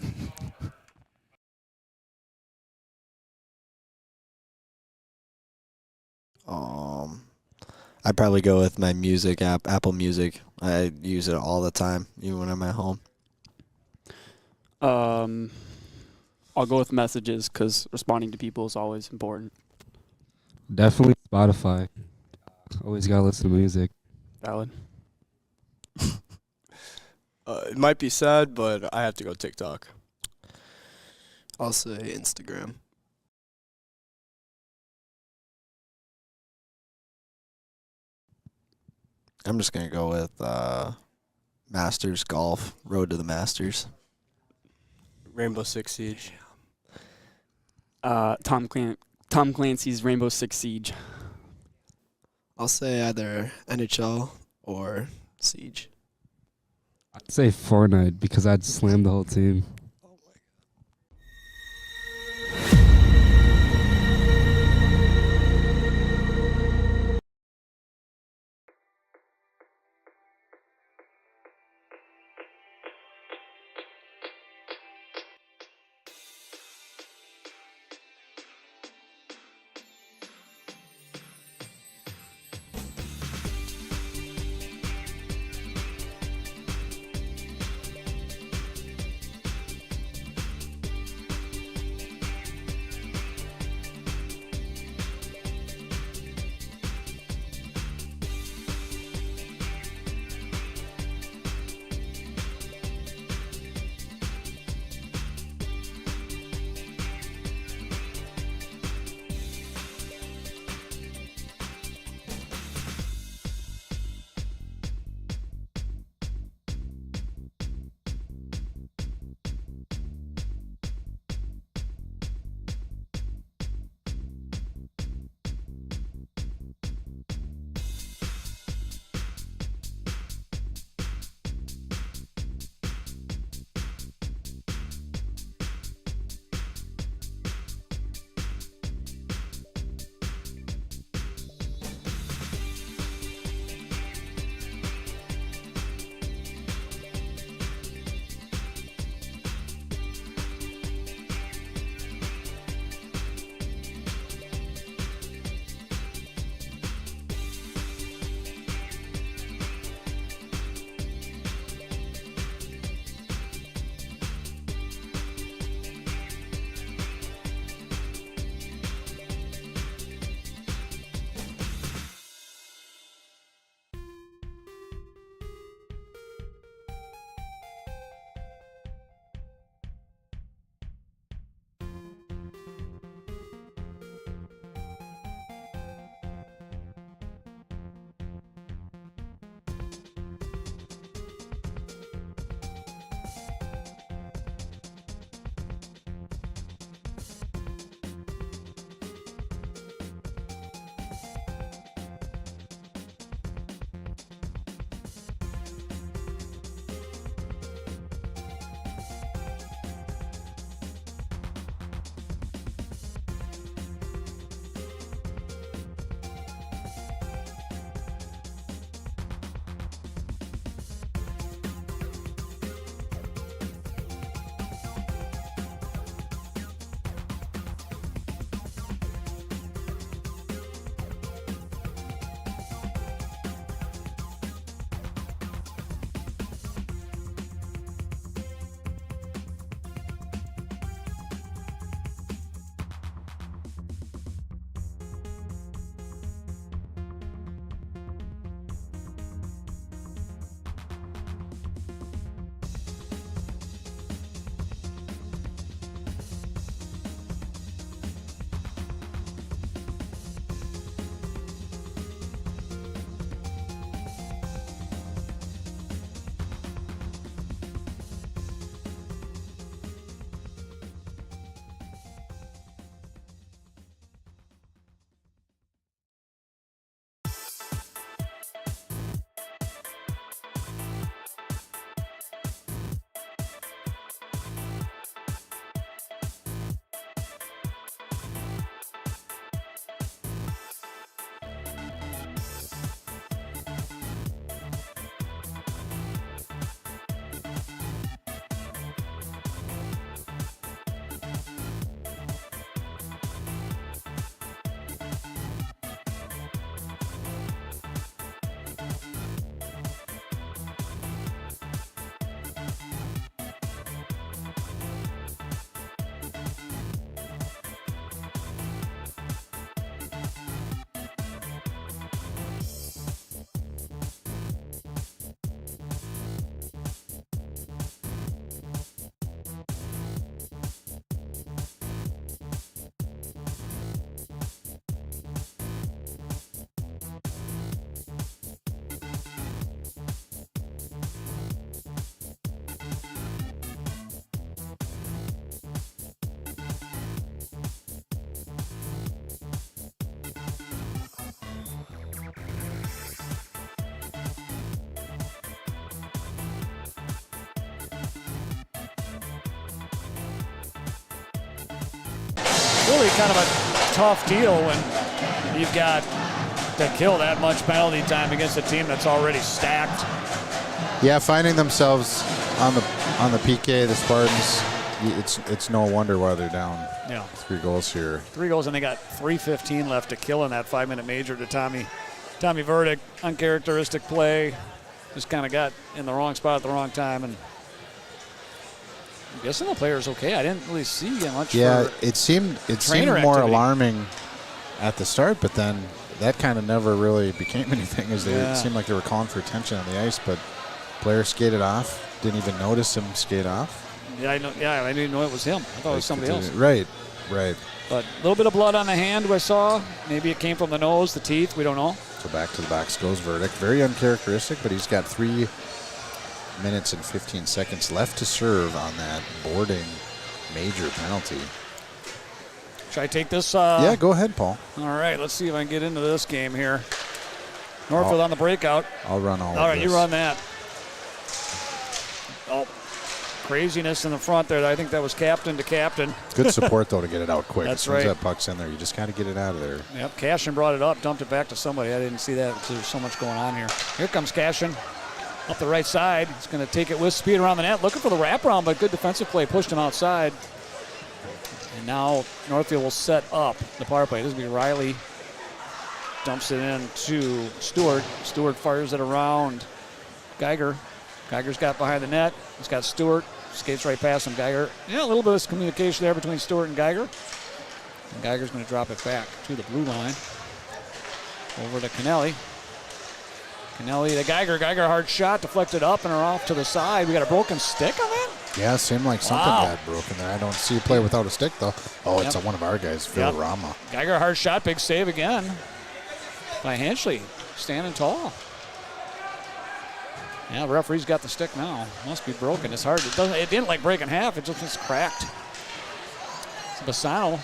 I'd probably go with my music app, Apple Music. I use it all the time, even when I'm at home. I'll go with Messages because responding to people is always important. Definitely Spotify. Always got to listen to music. Valid. It might be sad, but I have to go TikTok. I'll say Instagram. I'm just going to go with Masters Golf, Road to the Masters. Rainbow Six Siege. Tom Clancy's Rainbow Six Siege. I'll say either NHL or Siege. I'd say Fortnite because I'd slam the whole team. really kind of a tough deal when you've got to kill that much penalty time against a team that's already stacked. Yeah, finding themselves on the PK, the Spartans, it's no wonder why they're down. Yeah. 3 goals here. 3 goals, and they got 3:15 left to kill in that 5-minute major to Tommy Verdick. Uncharacteristic play. Just kind of got in the wrong spot at the wrong time. And I'm guessing the player's okay. I didn't really see much. Yeah, it seemed more activity. Alarming at the start, but then that kind of never really became anything as it seemed like they were calling for attention on the ice, but player skated off. Didn't even notice him skate off. Yeah, I know. Yeah, I didn't even know it was him. I thought it was somebody else. Right. But a little bit of blood on the hand I saw. Maybe it came from the nose, the teeth. We don't know. So back to the box goes Verdict. Very uncharacteristic, but he's got 3 minutes and 15 seconds left to serve on that boarding major penalty. Should I take this? Yeah, go ahead, Paul. All right, let's see if I can get into this game here. Northfield on the breakout. I'll run all right, of this. you run that. Oh, craziness in the front there. I think that was captain to captain. Good support, though, to get it out quick. That's as soon as right. that puck's in there, you just got to get it out of there. Yep, Cashin brought it up, dumped it back to somebody. I didn't see that because there's so much going on here. Here comes Cashin up the right side. He's going to take it with speed around the net. Looking for the wraparound, but good defensive play. Pushed him outside. And now Northfield will set up the power play. This will be Riley. Dumps it in to Stewart. Stewart fires it around Geiger. Geiger's got behind the net. He's got Stewart. Skates right past him. Geiger. Yeah, a little bit of communication there between Stewart and Geiger. And Geiger's going to drop it back to the blue line. Over to Kennelly. Kennelly to Geiger. Geiger, hard shot, deflected up and are off to the side. We got a broken stick on that? Yeah, seemed like something got broken there. I don't see a play without a stick, though. Oh, it's one of our guys, Phil Rama. Geiger, hard shot, big save again by Henchley, standing tall. Yeah, the referee's got the stick now. Must be broken. It's hard. It didn't like break in half. It just cracked. It's Bassano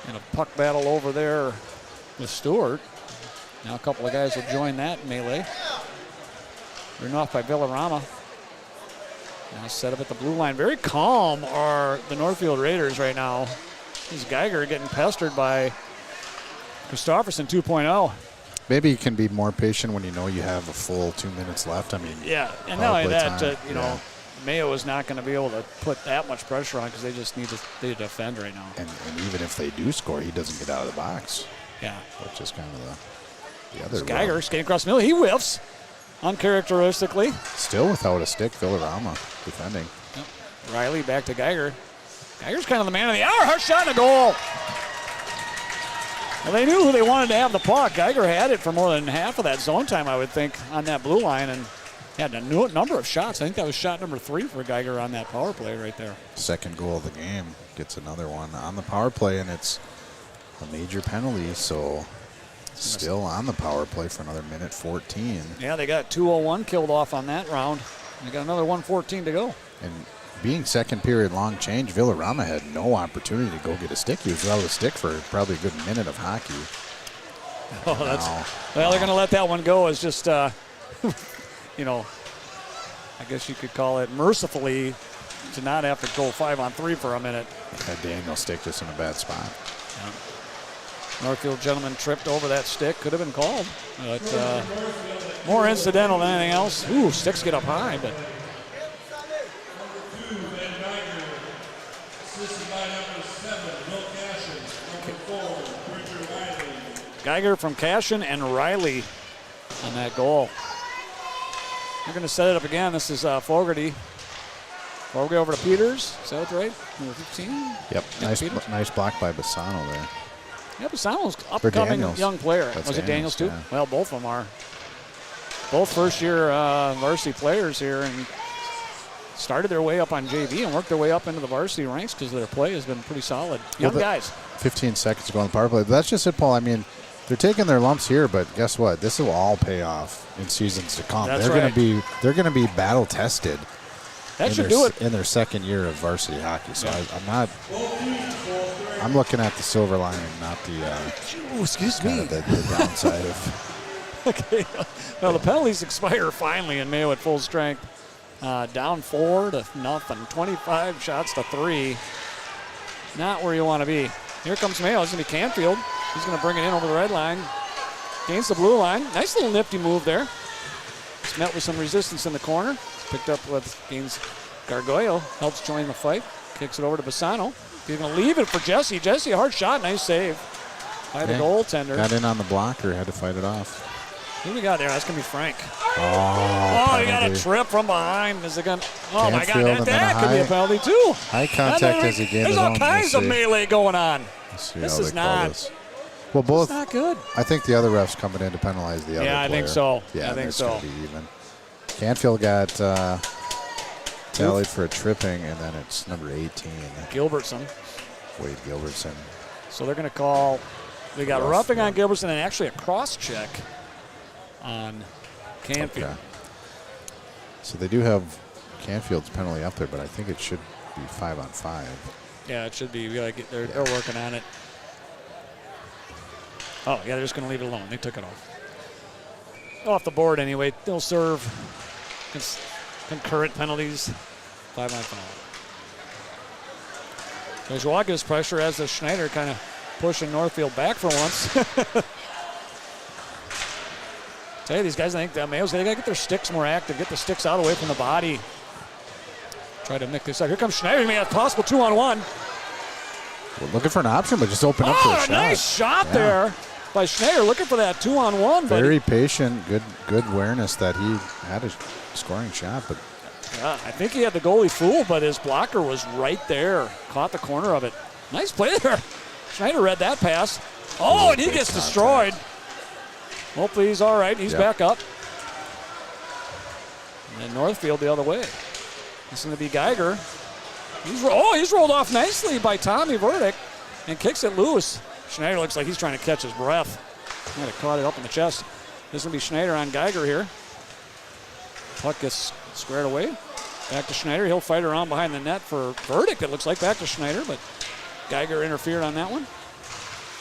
in a puck battle over there with Stewart. Now a couple of guys will join that melee. Ridden off by Villarama. Now set up at the blue line. Very calm are the Northfield Raiders right now. This Geiger getting pestered by Christofferson 2.0. Maybe you can be more patient when you know you have a full 2 minutes left. I mean, yeah, and not only that, you know, Mayo is not going to be able to put that much pressure on because they just need to defend right now. And even if they do score, he doesn't get out of the box. Yeah. Which is kind of the other. Geiger skating across the middle. He whiffs uncharacteristically. Still without a stick, Villarama defending. Yep. Riley back to Geiger. Geiger's kind of the man of the hour. Hard shot and a goal. Well, they knew who they wanted to have the puck. Geiger had it for more than half of that zone time, I would think, on that blue line, and had a number of shots. I think that was shot number 3 for Geiger on that power play right there. Second goal of the game. Gets another one on the power play, and it's a major penalty, so still on the power play for another minute 14. Yeah, they got 2:01 killed off on that round. They got another 1:14 to go. And being second period long change, Villarama had no opportunity to go get a stick. He was without a stick for probably a good minute of hockey. Well, they're going to let that one go as just, you know, I guess you could call it mercifully to not have to go 5-on-3 for a minute. That Daniel stick just in a bad spot. Yeah. Northfield gentleman tripped over that stick. Could have been called, but more incidental than anything else. Ooh, sticks get up high, but. Geiger from Cashin and Riley on that goal. They're going to set it up again. This is Fogarty. Fogarty over to Peters. Is that right? Number 15? Yep. Nice block by Bassano there. Yeah, Bassano's upcoming young player. That's Was it Daniels too? Yeah. Well, both of them are. Both first-year varsity players here, and started their way up on JV and worked their way up into the varsity ranks because their play has been pretty solid. Young guys. 15 seconds to go on the power play. But that's just it, Paul. I mean, they're taking their lumps here, but guess what? This will all pay off in seasons to come. That's they're right. They're going to be battle tested. That should do it in their second year of varsity hockey. So I'm looking at the silver lining, not the excuse me, the downside of. Okay. Well, the penalties expire finally, and Mayo at full strength. Down 4-0, 25 shots to 3. not where you want to be. Here comes Mayo. It's going to be Canfield. He's going to bring it in over the red line. Gains the blue line. Nice little nifty move there. It's met with some resistance in the corner. It's picked up with gains Gargoyle. Helps join the fight. Kicks it over to Bassano. He's going to leave it for Jesse. Jesse, a hard shot. Nice save by the goaltender. Got in on the blocker. Had to fight it off. Who we got there? That's going to be Frank. Oh, he got a trip from behind. Is it going? Oh, my Canfield, God. That could be a penalty, too. High contact as he gave his own. There's all kinds of melee going on. This is not. Well, both. It's not good. I think the other ref's coming in to penalize the other player. Yeah, I think so. Yeah, I think so. Gonna be even. Canfield got tallied for a tripping, and then it's number 18. Gilbertson. Wade Gilbertson. So they're going to call. They got roughing on Gilbertson and actually a cross check on Canfield. Okay. So they do have Canfield's penalty up there, but I think it should be 5-on-5. Yeah, it should be. They're working on it. Oh, yeah, they're just going to leave it alone. They took it off the board anyway. They'll serve concurrent penalties. 5-on-5. Joshua gives pressure as the Schneider kind of pushing Northfield back for once. Tell you, these guys, I think Mayo's got to get their sticks more active, get the sticks out away from the body. Try to nick this out. Here comes Schneider. He may have possible 2-on-1. We're looking for an option, but just open up for a shot. Nice shot there by Schneider, looking for that 2-on-1. Very patient, good awareness that he had a scoring shot, but I think he had the goalie fooled, but his blocker was right there. Caught the corner of it. Nice play there. Schneider read that pass. Oh, and he gets destroyed. Hopefully he's all right. He's back up. And then Northfield the other way. It's going to be Geiger. He's rolled off nicely by Tommy Verdick and kicks it loose. Schneider looks like he's trying to catch his breath. Might have caught it up in the chest. This is going to be Schneider on Geiger here. Puck gets squared away. Back to Schneider. He'll fight around behind the net for Verdick, it looks like. Back to Schneider, but Geiger interfered on that one.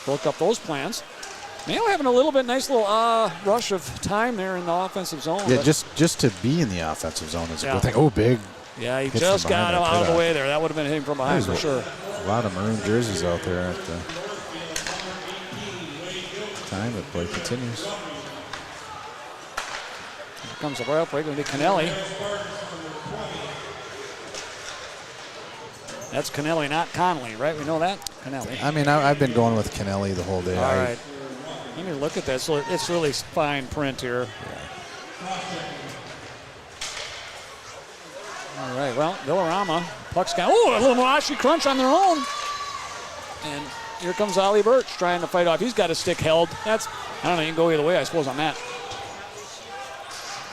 Broke up those plans. Mayo having a little bit nice little rush of time there in the offensive zone. Yeah, just to be in the offensive zone is a good thing. Oh, big. Yeah, he just got him out of the way there. That would have been hitting from behind for sure. A lot of maroon jerseys out there at the time the play continues. Here comes the break. Going to be Kennelly. That's Kennelly, not Connolly, right? We know that? Kennelly. I mean, I've been going with Kennelly the whole day. All right. Let me look at that. So it's really fine print here. Yeah. All right, well, Villarama. Puck's got, a little Moashi crunch on their own. And here comes Ollie Birch trying to fight off. He's got his stick held. I don't know, you can go either way, I suppose, on that.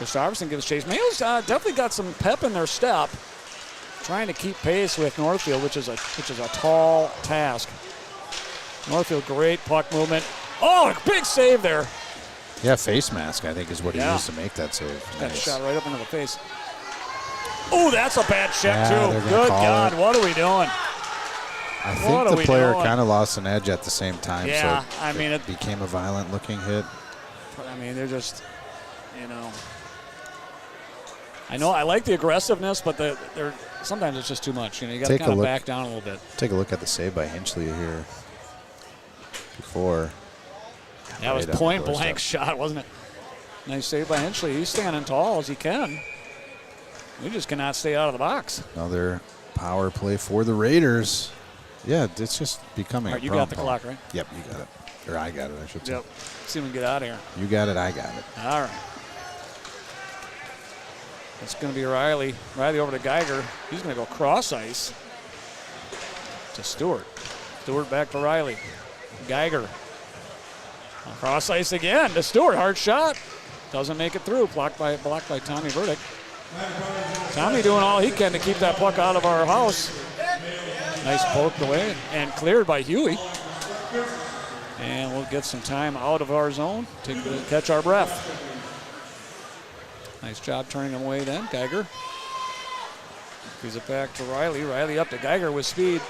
Gustafsson gives chase. Mayo's definitely got some pep in their step, trying to keep pace with Northfield, which is a tall task. Northfield, great puck movement. Oh, a big save there. Yeah, face mask, I think, is what he used to make that save. Got shot right up into the face. Oh, that's a bad check, too. Good God, what are we doing? I think the player kind of lost an edge at the same time. Yeah, so I mean, it became a violent-looking hit. I mean, they're just, I know I like the aggressiveness, but they're sometimes it's just too much. You got to kind of back down a little bit. Take a look at the save by Hinchley here. Before. That was point-blank shot, wasn't it? Nice save by Hinchley. He's standing tall as he can. We just cannot stay out of the box. Another power play for the Raiders. Yeah, it's just becoming a problem. You got the clock, right? Yep, you got it. Or I got it, I should say. Yep. See if we can get out of here. You got it, I got it. All right. It's going to be Riley. Riley over to Geiger. He's going to go cross ice to Stewart. Stewart back to Riley. Geiger. Cross ice again to Stewart. Hard shot. Doesn't make it through. Blocked by Tommy Verdick. Tommy doing all he can to keep that puck out of our house. Nice poke away and cleared by Huey. And we'll get some time out of our zone to catch our breath. Nice job turning him away then, Geiger. Gives it back to Riley. Riley up to Geiger with speed.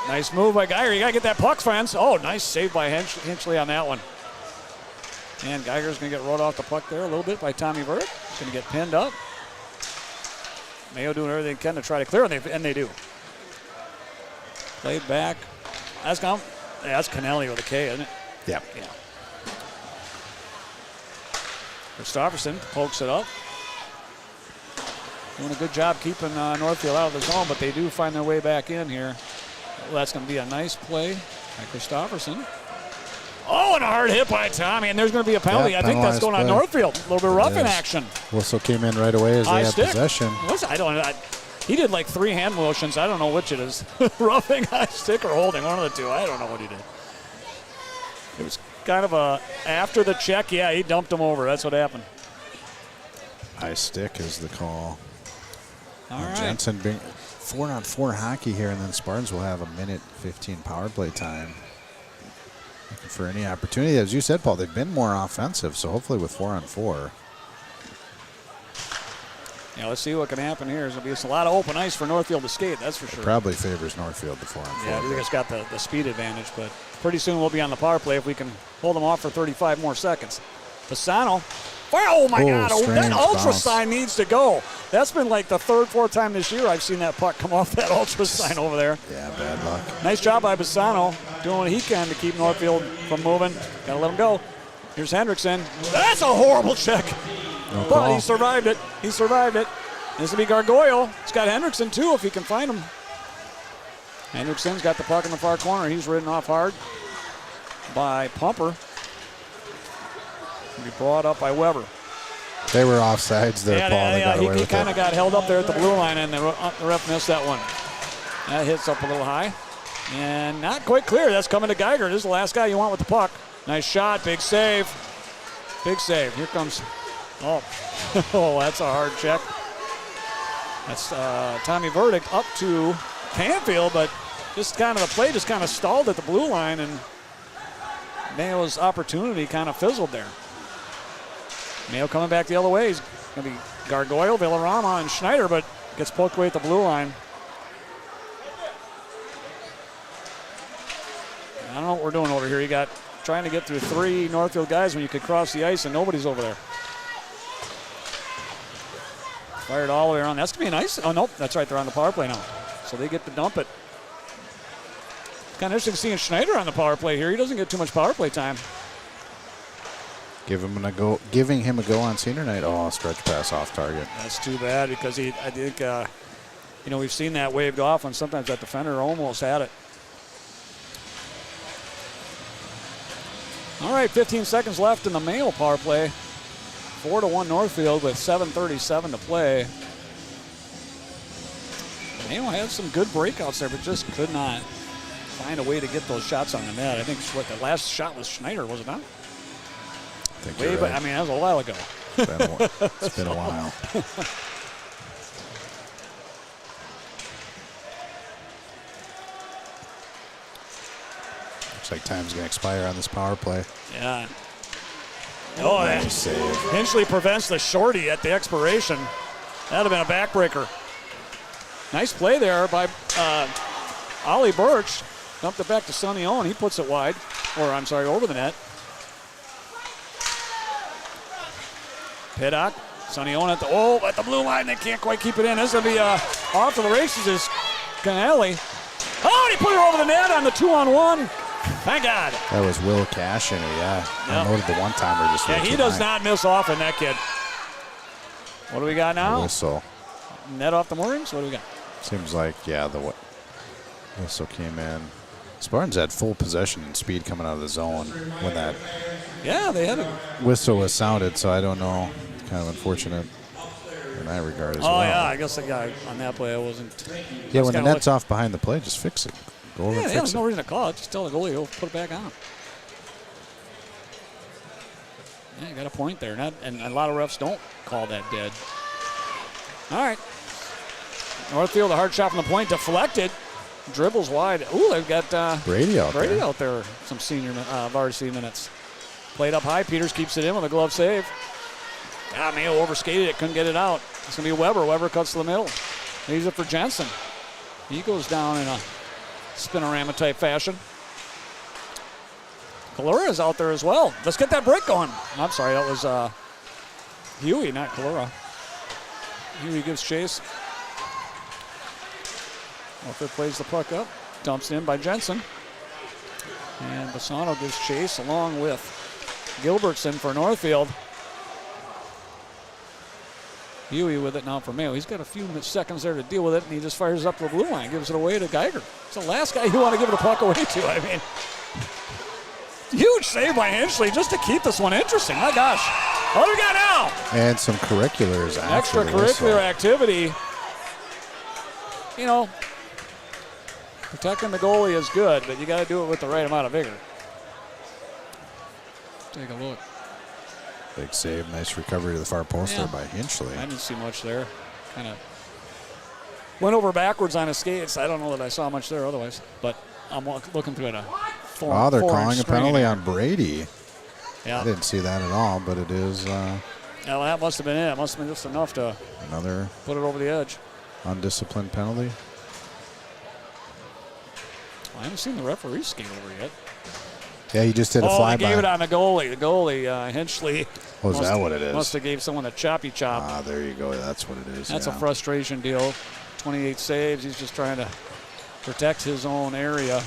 Nice move by Geiger. You got to get that puck, friends. Oh, nice save by Hinchley on that one. And Geiger's going to get rode off the puck there a little bit by Tommy Verdick. Going to get pinned up. Mayo doing everything they can to try to clear, and they do. Played back. That's Kennelly with a K, isn't it? Yep. Yeah. Christofferson pokes it up. Doing a good job keeping Northfield out of the zone, but they do find their way back in here. Well, that's going to be a nice play by Christofferson. Oh, and a hard hit by Tommy, and there's going to be a penalty. Yeah, I think that's going on Northfield. A little bit rough in action. Whistle came in right away as they had possession. He did like 3 hand motions. I don't know which it is. Roughing, high stick, or holding. One of the two. I don't know what he did. It was kind of after the check. Yeah, he dumped him over. That's what happened. High stick is the call. All right. Jensen being 4-on-4 hockey here, and then Spartans will have a minute 15 power play time. Looking for any opportunity. As you said, Paul, they've been more offensive, so hopefully with 4-on-4. Yeah, let's see what can happen here. There's going to be a lot of open ice for Northfield to skate, that's for sure. Probably favors Northfield the 4-on-4. Yeah, I think it's got the speed advantage, but pretty soon we'll be on the power play if we can hold them off for 35 more seconds. Pisano. Oh, my God. That ultra sign needs to go. That's been like the 3rd, 4th time this year I've seen that puck come off that ultra sign over there. Yeah, bad luck. Nice job by Pisano doing what he can to keep Northfield from moving. Got to let him go. Here's Hendrickson. That's a horrible check. No but call. he survived it. He survived it. This will be Gargoyle. It's got Hendrickson, too, if he can find him. Hendrickson's got the puck in the far corner. He's ridden off hard by Pumper. Be brought up by Weber. They were offsides there, Paul. He kind of got held up there at the blue line, and the ref missed that one. That hits up a little high. And not quite clear. That's coming to Geiger. This is the last guy you want with the puck. Nice shot. Big save. Big save. Here comes. Oh, oh, that's a hard check. That's Tommy Verdict up to Canfield, but just kind of the play just kind of stalled at the blue line, and Mayo's opportunity kind of fizzled there. Mayo coming back the other way. He's going to be Gargoyle, Villarama, and Schneider, but gets poked away at the blue line. I don't know what we're doing over here. You got trying to get through 3 Northfield guys when you could cross the ice and nobody's over there. Fired all the way around. That's going to be nice. Oh, nope. That's right. They're on the power play now. So they get to dump it. Kind of interesting seeing Schneider on the power play here. He doesn't get too much power play time. Giving him a go on senior night. Oh, stretch pass off target. That's too bad because I think, we've seen that waved off when sometimes that defender almost had it. All right, 15 seconds left in the Mayo power play. 4-1 Northfield with 7:37 to play. Mayo had some good breakouts there, but just could not find a way to get those shots on the net. I think the last shot was Schneider, was it not? Right. I mean, that was a while ago. It's been a while. Looks like time's going to expire on this power play. Yeah. Oh, nice save. Hinchley prevents the shorty at the expiration. That would have been a backbreaker. Nice play there by Ollie Birch. Dumped it back to Sonny Owen. He puts it wide, over the net. Piddock, Sonny Owen at the blue line. They can't quite keep it in. This will be off to the races is Canelli. Oh, and he put it over the net on the 2-on-1. Thank God. That was Will Cash in it, yeah. I noted the one-timer just Yeah, he does not miss often, that kid. What do we got now? Whistle. Net off the moorings? What do we got? Seems like, yeah, the whistle came in. Spartans had full possession and speed coming out of the zone when that they had it. Whistle was sounded, so I don't know. Kind of unfortunate in that regard as well. Oh, yeah, I guess the guy on that play I wasn't. Yeah, when the net's off behind the play, just fix it. Go over and fix there's it. no reason to call it. Just tell the goalie he'll put it back on. Yeah, you got a point there. And a lot of refs don't call that dead. All right. Northfield, a hard shot from the point, deflected. Dribbles wide. Ooh, they've got Brady out there. Some senior varsity minutes. Played up high. Peters keeps it in with a glove save. Mayo overskated it. Couldn't get it out. It's going to be Weber. Weber cuts to the middle. Leaves it for Jensen. He goes down in a spinorama-type fashion. Kalura is out there as well. Let's get that break going. I'm sorry, that was Huey, not Kalura. Huey gives chase. Northfield plays the puck up. Dumps in by Jensen. And Bassano gives chase along with Gilbertson for Northfield. Huey with it now for Mayo. He's got a few seconds there to deal with it, and he just fires up the blue line, gives it away to Geiger. It's the last guy you want to give the puck away to. I mean, huge save by Hinchley just to keep this one interesting. My gosh. What do we got now? And some curriculars. Extracurricular activity. You know, protecting the goalie is good, but you got to do it with the right amount of vigor. Take a look. Big save, nice recovery to the far post there by Hinchley. I didn't see much there. Kind of went over backwards on his skates. I don't know that I saw much there otherwise, but I'm looking through it. Wow, they're calling a penalty on Brady. Yeah. I didn't see that at all, but it is. Yeah, well, that must have been it. It must have been just enough to another put it over the edge. Undisciplined penalty. I haven't seen the referee skate over yet. Yeah, he just did a flyby. Oh, he gave it on the goalie. The goalie, Hinchley. Oh, is that what it is? Must have gave someone a choppy chop. Ah, there you go. That's what it is. That's a frustration deal. 28 saves. He's just trying to protect his own area.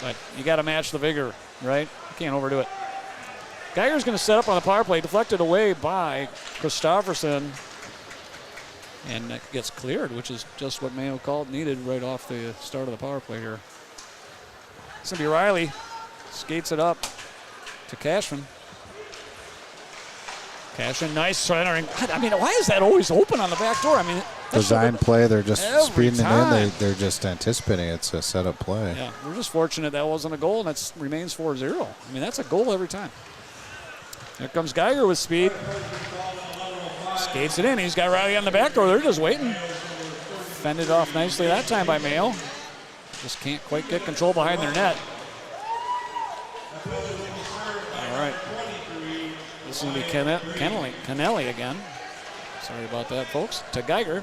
But you got to match the vigor, right? You can't overdo it. Geiger's going to set up on the power play, deflected away by Christofferson. And that gets cleared, which is just what Mayo called needed right off the start of the power play here. It's going to be Riley. Skates it up to Cashman. Cashman, nice centering. I mean, why is that always open on the back door? I mean, design play. They're just speeding time. it in. They're just anticipating it's a setup play. Yeah, we're just fortunate that wasn't a goal, and that remains 4-0. I mean, that's a goal every time. Here comes Geiger with speed. Skates it in. He's got Riley on the back door. They're just waiting. Fended off nicely that time by Mayo. Just can't quite get control behind their net. All right. This is going to be Kennelly again. Sorry about that, folks. To Geiger.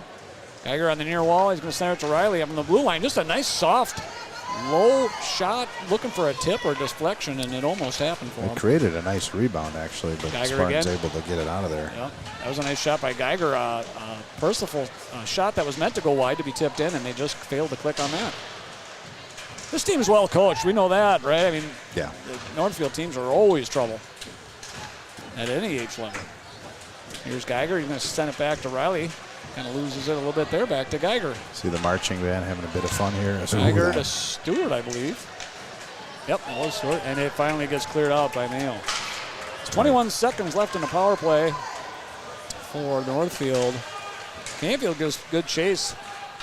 Geiger on the near wall. He's going to send it to Riley up on the blue line. Just a nice, soft, low shot, looking for a tip or deflection, and it almost happened for him. It created a nice rebound, actually, but Geiger Spartan's again. able to get it out of there. Yeah, that was a nice shot by Geiger. Percival shot that was meant to go wide to be tipped in, and they just failed to click on that. This team is well coached. We know that, right? I mean, yeah. The Northfield teams are always trouble at any age level. Here's Geiger. He's going to send it back to Riley. Kind of loses it a little bit there. Back to Geiger. See the marching band having a bit of fun here. Geiger to Stewart, I believe. Yep, it was Stewart. And it finally gets cleared out by Mayo. 21 seconds left in the power play for Northfield. Canfield gives good chase.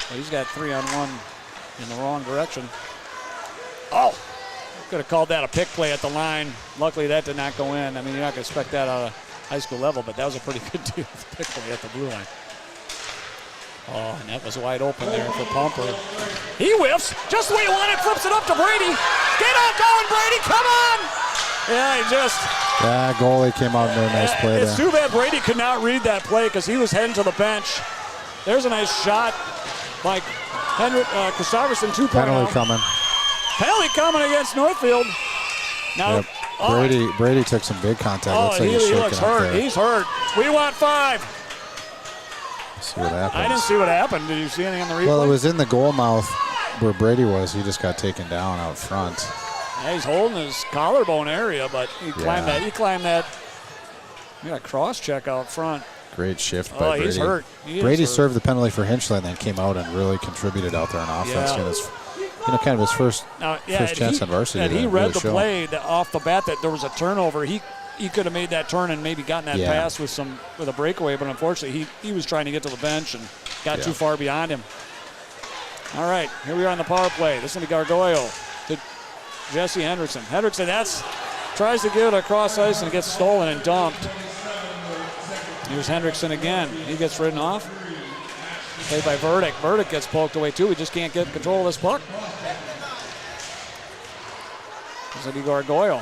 But he's got 3-on-1 in the wrong direction. Oh, could have called that a pick play at the line. Luckily, that did not go in. I mean, you're not going to expect that out of high school level, but that was a pretty good deal. Pick play at the blue line. Oh, and that was wide open there for Pumper. He whiffs just the way he wanted, flips it up to Brady. Get on going, Brady, come on! Yeah, he just... Yeah, goalie came out and made a nice play It's there. too bad Brady could not read that play because he was heading to the bench. There's a nice shot by Christofferson, 2 Penalty coming. Penalty coming against Northfield. Now, yep. Brady took some big contact. Oh, he looks hurt. He's hurt. We want 5. See what happens. I didn't see what happened. Did you see anything on the replay? Well, it was in the goal mouth where Brady was. He just got taken down out front. Yeah, he's holding his collarbone area, but he climbed that. He climbed that. He got a cross check out front. Great shift by Brady. He's hurt. Brady served the penalty for Hinchley and then came out and really contributed out there on offense. Yeah. Kind of his first chance on varsity. And he read the play off the bat that there was a turnover. He could have made that turn and maybe gotten that pass with a breakaway, but unfortunately he was trying to get to the bench and got too far beyond him. All right, here we are on the power play. This is going to be Gargoyle to Jesse Hendrickson. Hendrickson tries to get it across ice and gets stolen and dumped. Here's Hendrickson again. He gets ridden off. Played by Burdick. Burdick gets poked away too. We just can't get control of this puck. This will be Gargoyle.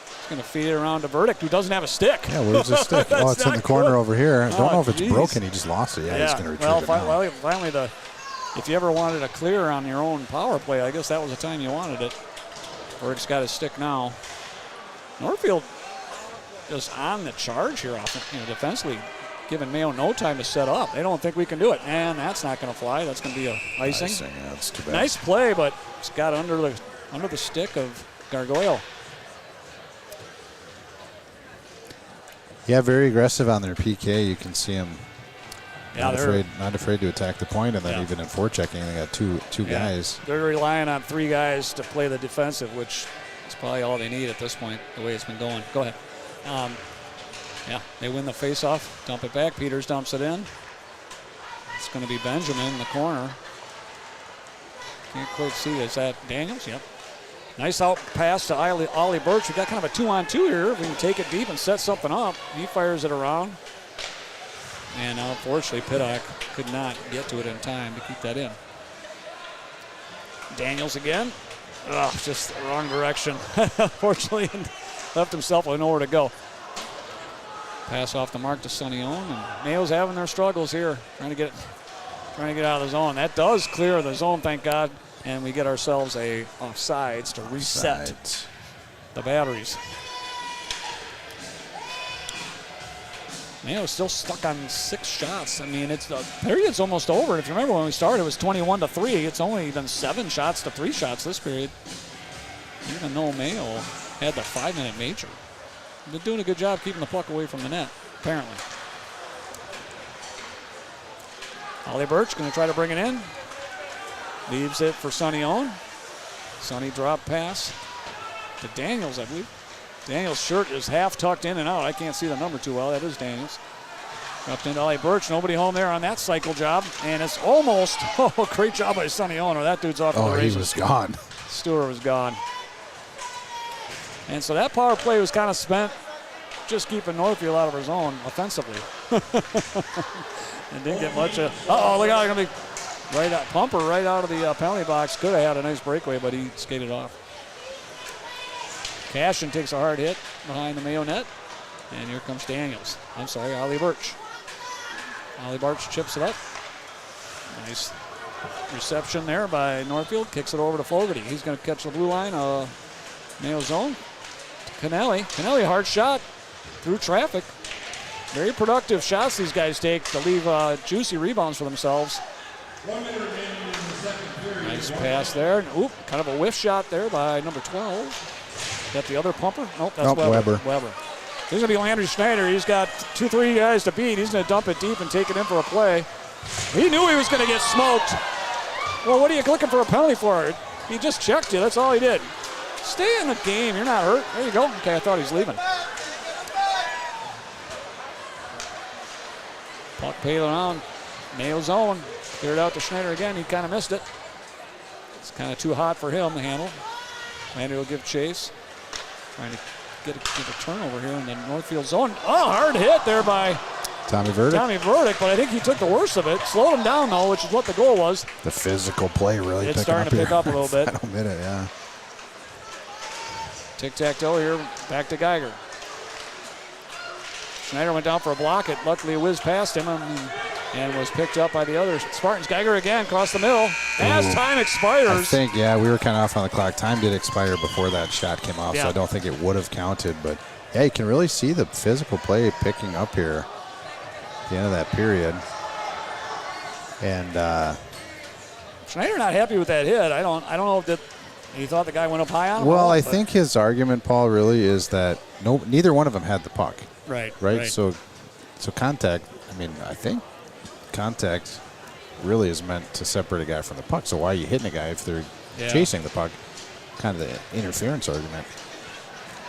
He's going to feed it around to Burdick, who doesn't have a stick. Yeah, where's the stick? Oh, it's in the corner over here. I don't know if it's broken. He just lost it. Yeah, he's going to retrieve it now. Finally, if you ever wanted a clear on your own power play, I guess that was the time you wanted it. Burdick's got his stick now. Northfield just on the charge here, defensively. giving Mayo no time to set up. They don't think we can do it. And that's not going to fly. That's going to be a icing. Yeah, that's too bad. Nice play, but it's got under the stick of Gargoyle. Yeah, very aggressive on their PK. You can see them Yeah, not afraid to attack the point, and then Yeah. even in forechecking, they got two guys. They're relying on 3 guys to play the defensive, which is probably all they need at this point, the way it's been going. Go ahead. Yeah, they win the face-off, dump it back. Peters dumps it in. It's going to be Benjamin in the corner. Can't quite see. Is that Daniels? Yep. Nice out pass to Ollie Birch. We got kind of a 2-on-2 here. We can take it deep and set something up. He fires it around. And unfortunately, Pittock could not get to it in time to keep that in. Daniels again. Ugh, just the wrong direction. Unfortunately, left himself with nowhere to go. Pass off the mark to Sonny Owen, and Mayo's having their struggles here, trying to get out of the zone. That does clear the zone, thank God, and we get ourselves a offsides to reset the batteries. Mayo's still stuck on 6 shots. I mean, it's the period's almost over. If you remember when we started, it was 21-3. It's only been 7 shots to 3 shots this period. Even though Mayo had the 5-minute major. They're doing a good job keeping the puck away from the net, apparently. Ollie Birch going to try to bring it in. Leaves it for Sonny Owen. Sonny drop pass to Daniels, I believe. Daniels' shirt is half tucked in and out. I can't see the number too well. That is Daniels. Dropped into Ollie Birch. Nobody home there on that cycle job. And it's almost, great job by Sonny Owen. Or that dude's off to the races. He was gone. Stewart was gone. And so that power play was kind of spent just keeping Northfield out of our zone offensively. And didn't get much. Look out, they're going to be right out, Pumper right out of the penalty box. Could have had a nice breakaway, but he skated off. Cashin takes a hard hit behind the Mayo net. And here comes Daniels. I'm sorry, Ollie Birch. Ollie Birch chips it up. Nice reception there by Northfield. Kicks it over to Fogarty. He's going to catch the blue line. Mayo zone. Kennelly. Kennelly, hard shot through traffic. Very productive shots these guys take to leave juicy rebounds for themselves. Nice pass there. Oop, kind of a whiff shot there by number 12. Got the other Pumper? Nope, that's Weber. This is going to be Landry Schneider. He's got 2-3 guys to beat. He's going to dump it deep and take it in for a play. He knew he was going to get smoked. Well, what are you looking for a penalty for? He just checked you. That's all he did. Stay in the game. You're not hurt. There you go. Okay, I thought he was leaving. Puck paid around. Mayo zone. Cleared out to Schneider again. He kind of missed it. It's kind of too hot for him to handle. Landry will give chase. Trying to get a turnover here in the Northfield zone. Oh, hard hit there by Tommy Verdict. But I think he took the worst of it. Slowed him down, though, which is what the goal was. The physical play really it's starting to pick up a little bit. Final minute, yeah. Tic-tac-toe here, back to Geiger. Schneider went down for a block. It luckily whizzed past him and was picked up by the other Spartans. Geiger again across the middle. As time expires. I think, we were kind of off on the clock. Time did expire before that shot came off, so I don't think it would have counted. But, yeah, you can really see the physical play picking up here at the end of that period. And Schneider not happy with that hit. I don't know if he thought the guy went up high on him. Well, I think his argument, Paul, really is that neither one of them had the puck. Right. So contact, I think contact really is meant to separate a guy from the puck. So why are you hitting a guy if they're chasing the puck? Kind of the interference argument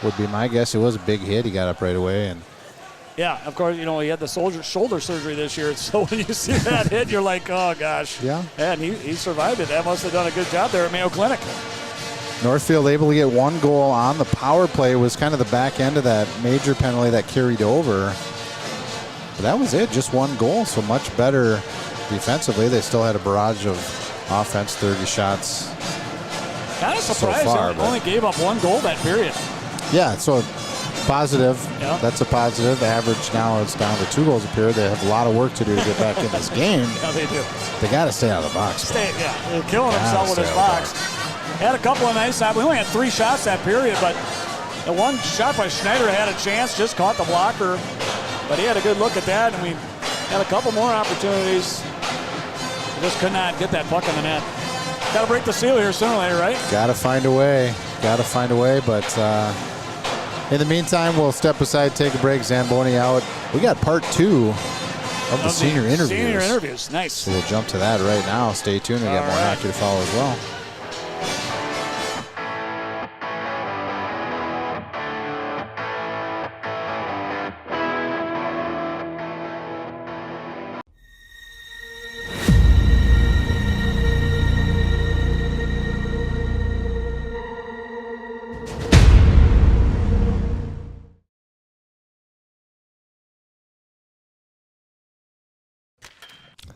would be my guess. It was a big hit. He got up right away. And yeah, of course, he had the shoulder surgery this year. So when you see that hit, you're like, oh, gosh. Yeah. And he survived it. That must have done a good job there at Mayo Clinic. Northfield able to get one goal on the power play. Was kind of the back end of that major penalty that carried over. But that was it, just one goal, so much better defensively. They still had a barrage of offense, 30 shots. Kind of surprised so far, they only gave up one goal that period. Yeah, so positive. Yeah. That's a positive. Average now is down to 2 goals a period. They have a lot of work to do to get back in this game. Yeah, they do. They got to stay out of the box. They're killing themselves with his box. Had a couple of nice shots. We only had 3 shots that period, but the one shot by Schneider had a chance, just caught the blocker. But he had a good look at that, and we Had a couple more opportunities. Just could not get that puck in the net. Got to break the seal here sooner or later, right? Got to find a way. But in the meantime, we'll step aside, take a break. Zamboni out. We got part 2 of the senior interviews. Senior interviews, nice. So we'll jump to that right now. Stay tuned. We got more hockey to follow as well.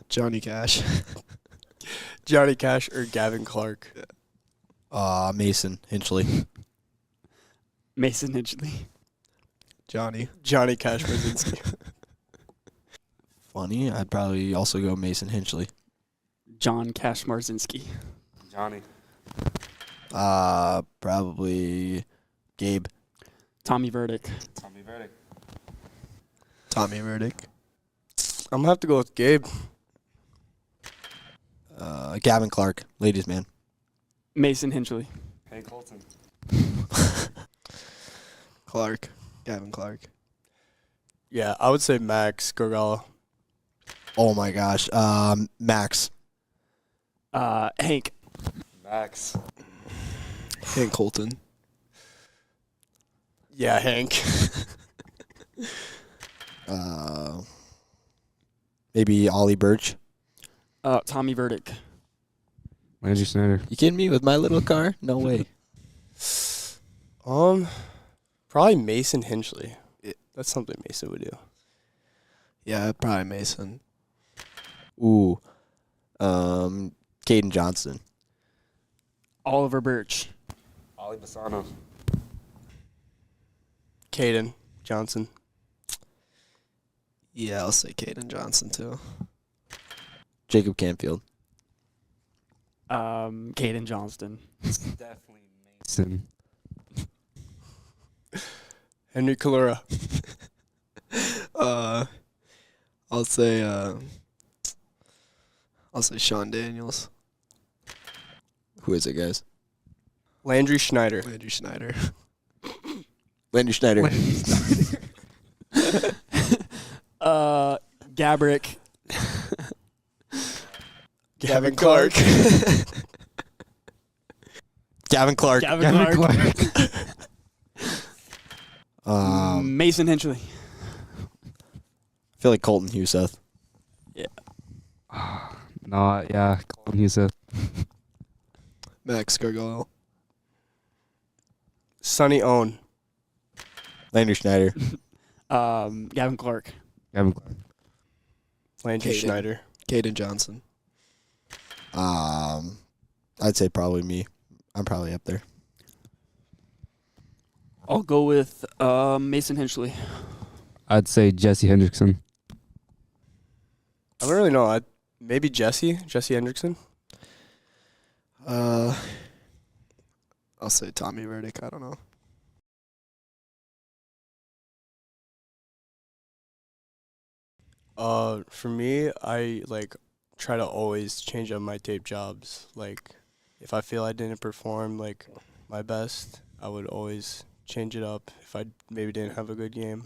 Johnny Cash. Johnny Cash or Gavin Clark? Mason Hinchley. Mason Hinchley. Johnny. Johnny Cash Brzezinski. Funny, I'd probably also go Mason Hinchley. John Cash Marzinski. Johnny. Probably Gabe. Tommy Verdick. Tommy Verdick. Tommy Verdick. I'm going to have to go with Gabe. Gavin Clark, ladies man. Mason Hinchley. Hey, Colton. Clark. Gavin Clark. Yeah, I would say Max Gorgala. Oh my gosh. Max. Hank. Max. Hank Colton. Yeah, Hank. Maybe Ollie Birch. Tommy Verdick. Landry Snyder. You kidding me with my little car? No way. Probably Mason Hinchley. That's something Mason would do. Yeah, probably Mason. Ooh. Caden Johnston. Oliver Birch. Ollie Bassano. Caden Johnson. Yeah, I'll say Caden Johnson too. Jacob Canfield. Caden Johnston. Definitely Mason. Henry Kalura. I'll say Sean Daniels. Who is it, guys? Landry Schneider. Landry Schneider. Landry Schneider. Gabrick. Gavin Clark. Gavin Clark. Gavin Clark. Mason Hinchley. I feel like Colton Huseth. No, yeah, Colton Huseth. Max Gargoyle. Sonny Owen. Landry Schneider. Gavin Clark. Gavin Clark. Landry Caden. Schneider. Caden Johnson. I'd say probably me. I'm probably up there. I'll go with Mason Hinchley. I'd say Jesse Hendrickson. I don't really know. Maybe Jesse Hendrickson. I'll say Tommy Verdick. I don't know. For me, I try to always change up my tape jobs. Like, if I feel I didn't perform my best, I would always change it up if I maybe didn't have a good game.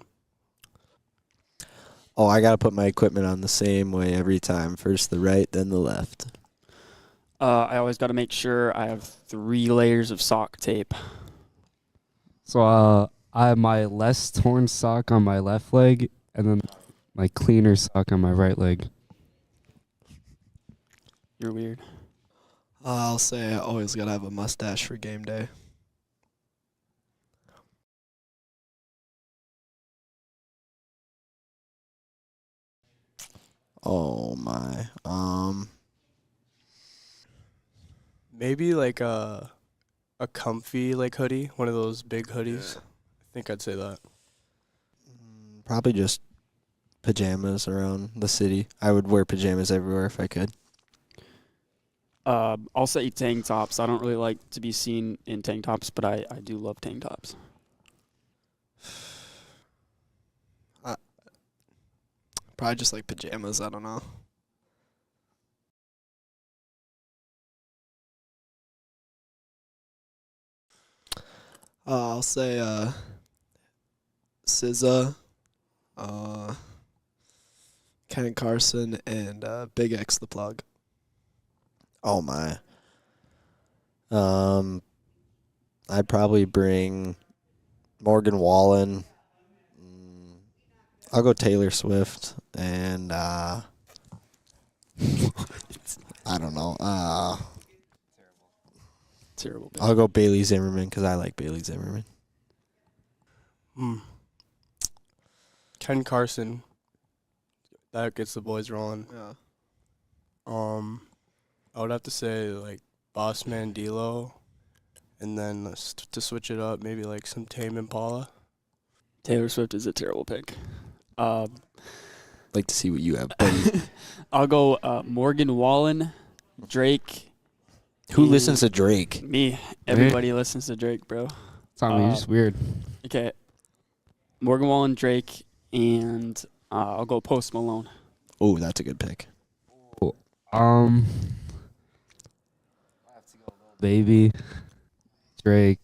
Oh, I got to put my equipment on the same way every time. First the right, then the left. I always got to make sure I have 3 layers of sock tape. So I have my less torn sock on my left leg, and then my cleaner sock on my right leg. You're weird. I'll say I always gotta have a mustache for game day. Oh my. Maybe a comfy hoodie, one of those big hoodies. Yeah. I think I'd say that. Probably just pajamas around the city. I would wear pajamas everywhere if I could. I'll say tank tops. I don't really like to be seen in tank tops, but I do love tank tops. Probably just like pajamas. I don't know. I'll say SZA, Ken Carson, and Big X the Plug. Oh my. I'd probably bring Morgan Wallen. I'll go Taylor Swift, and I don't know. Terrible. I'll go Bailey Zimmerman because I like Bailey Zimmerman. Ken Carson. That gets the boys rolling. Yeah. I would have to say like Boss Man D-Lo, and then to switch it up, maybe like some Tame Impala. Taylor Swift is a terrible pick. Like to see what you have, buddy. I'll go Morgan Wallen, Drake. Who listens to Drake? Me. Everybody listens to Drake, bro. Tommy, you're just weird. Okay. Morgan Wallen, Drake, and I'll go Post Malone. Oh, that's a good pick. Baby, Drake,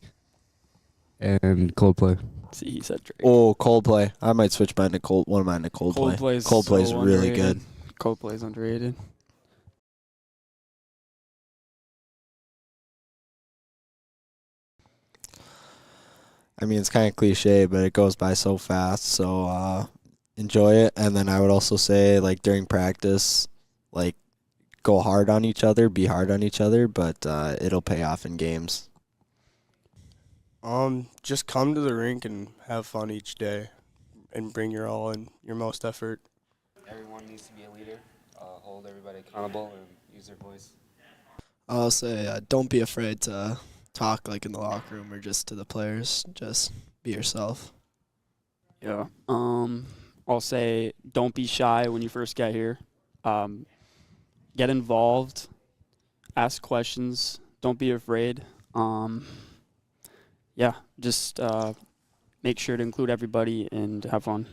and Coldplay. See, he said Drake. Oh, Coldplay. I might switch mine to one of mine to Coldplay. Coldplay's so really underrated. good. Coldplay's underrated. I mean, it's kind of cliche, but it goes by so fast. So enjoy it. And then I would also say, like, during practice, like, go hard on each other, be hard on each other, but it'll pay off in games. Just come to the rink and have fun each day, and bring your all and your most effort. Everyone needs to be a leader, hold everybody accountable, and use their voice. I'll say don't be afraid to talk like in the locker room or just to the players. Just be yourself. Yeah. I'll say don't be shy when you first get here. Get involved. Ask questions. Don't be afraid. Yeah, just make sure to include everybody and have fun.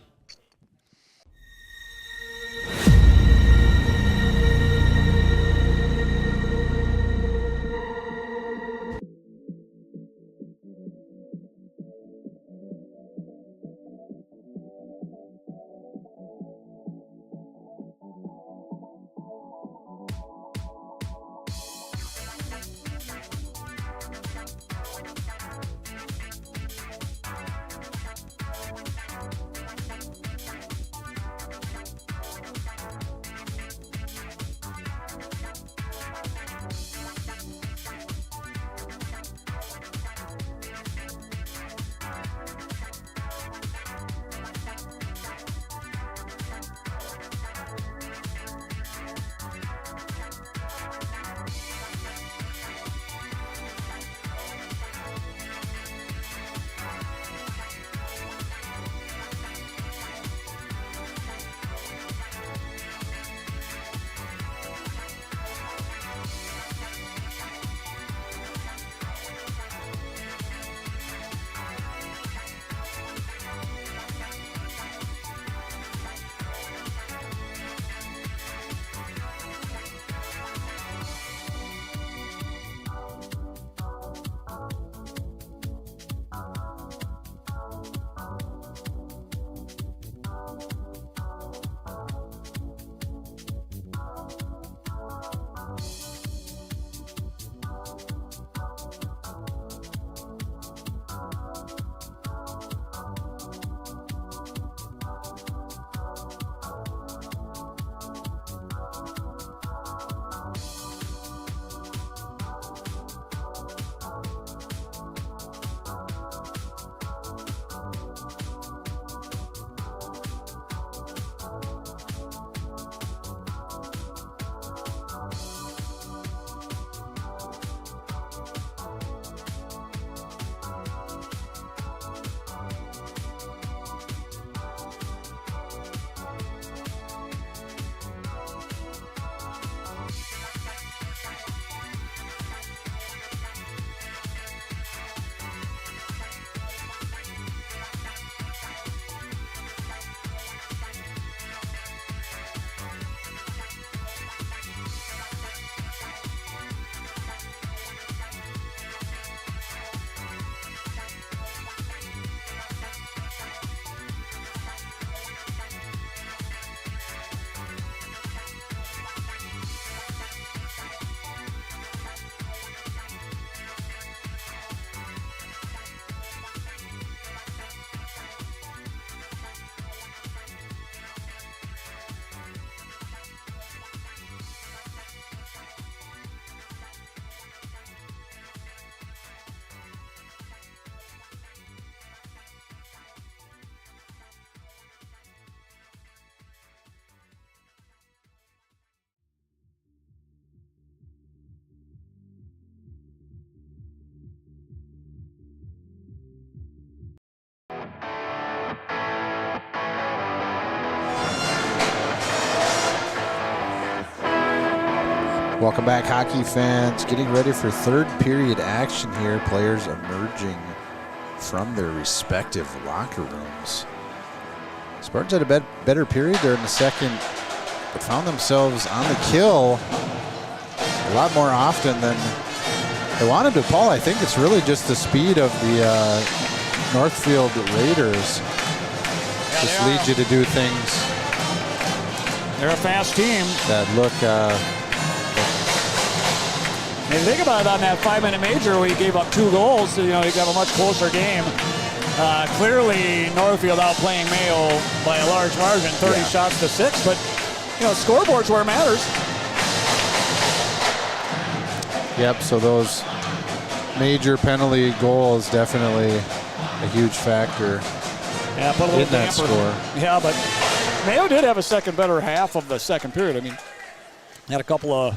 Welcome back, hockey fans. Getting ready for third period action here. Players emerging from their respective locker rooms. Spartans had a better period there in the second, but found themselves on the kill a lot more often than they wanted to. Paul, I think it's really just the speed of the Northfield Raiders. Just leads you to do things. They're a fast team. That look. And think about it, on that 5-minute major where you gave up 2 goals, so, you got a much closer game. Clearly, Northfield outplaying Mayo by a large margin, 30 shots to 6. But scoreboard's where it matters. Yep. So those major penalty goals definitely a huge factor. Yeah, put a little in that damper. score. Yeah, but Mayo did have a second better half of the second period. I mean, had a couple of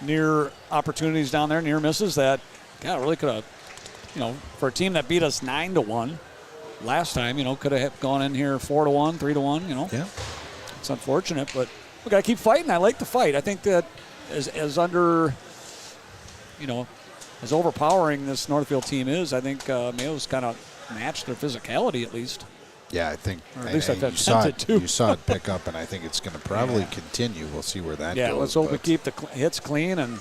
near opportunities down there, near misses that, God, really could have, for a team that beat us 9-1 last time, could have gone in here 4-1, 3-1, Yeah. It's unfortunate, but we got to keep fighting. I like the fight. I think that as under, as overpowering this Northfield team is, I think Mayo's kind of matched their physicality at least. Yeah, I think Or at least I've you saw it pick up, and I think it's going to probably continue. We'll see where that goes. Yeah, let's hope we keep the hits clean and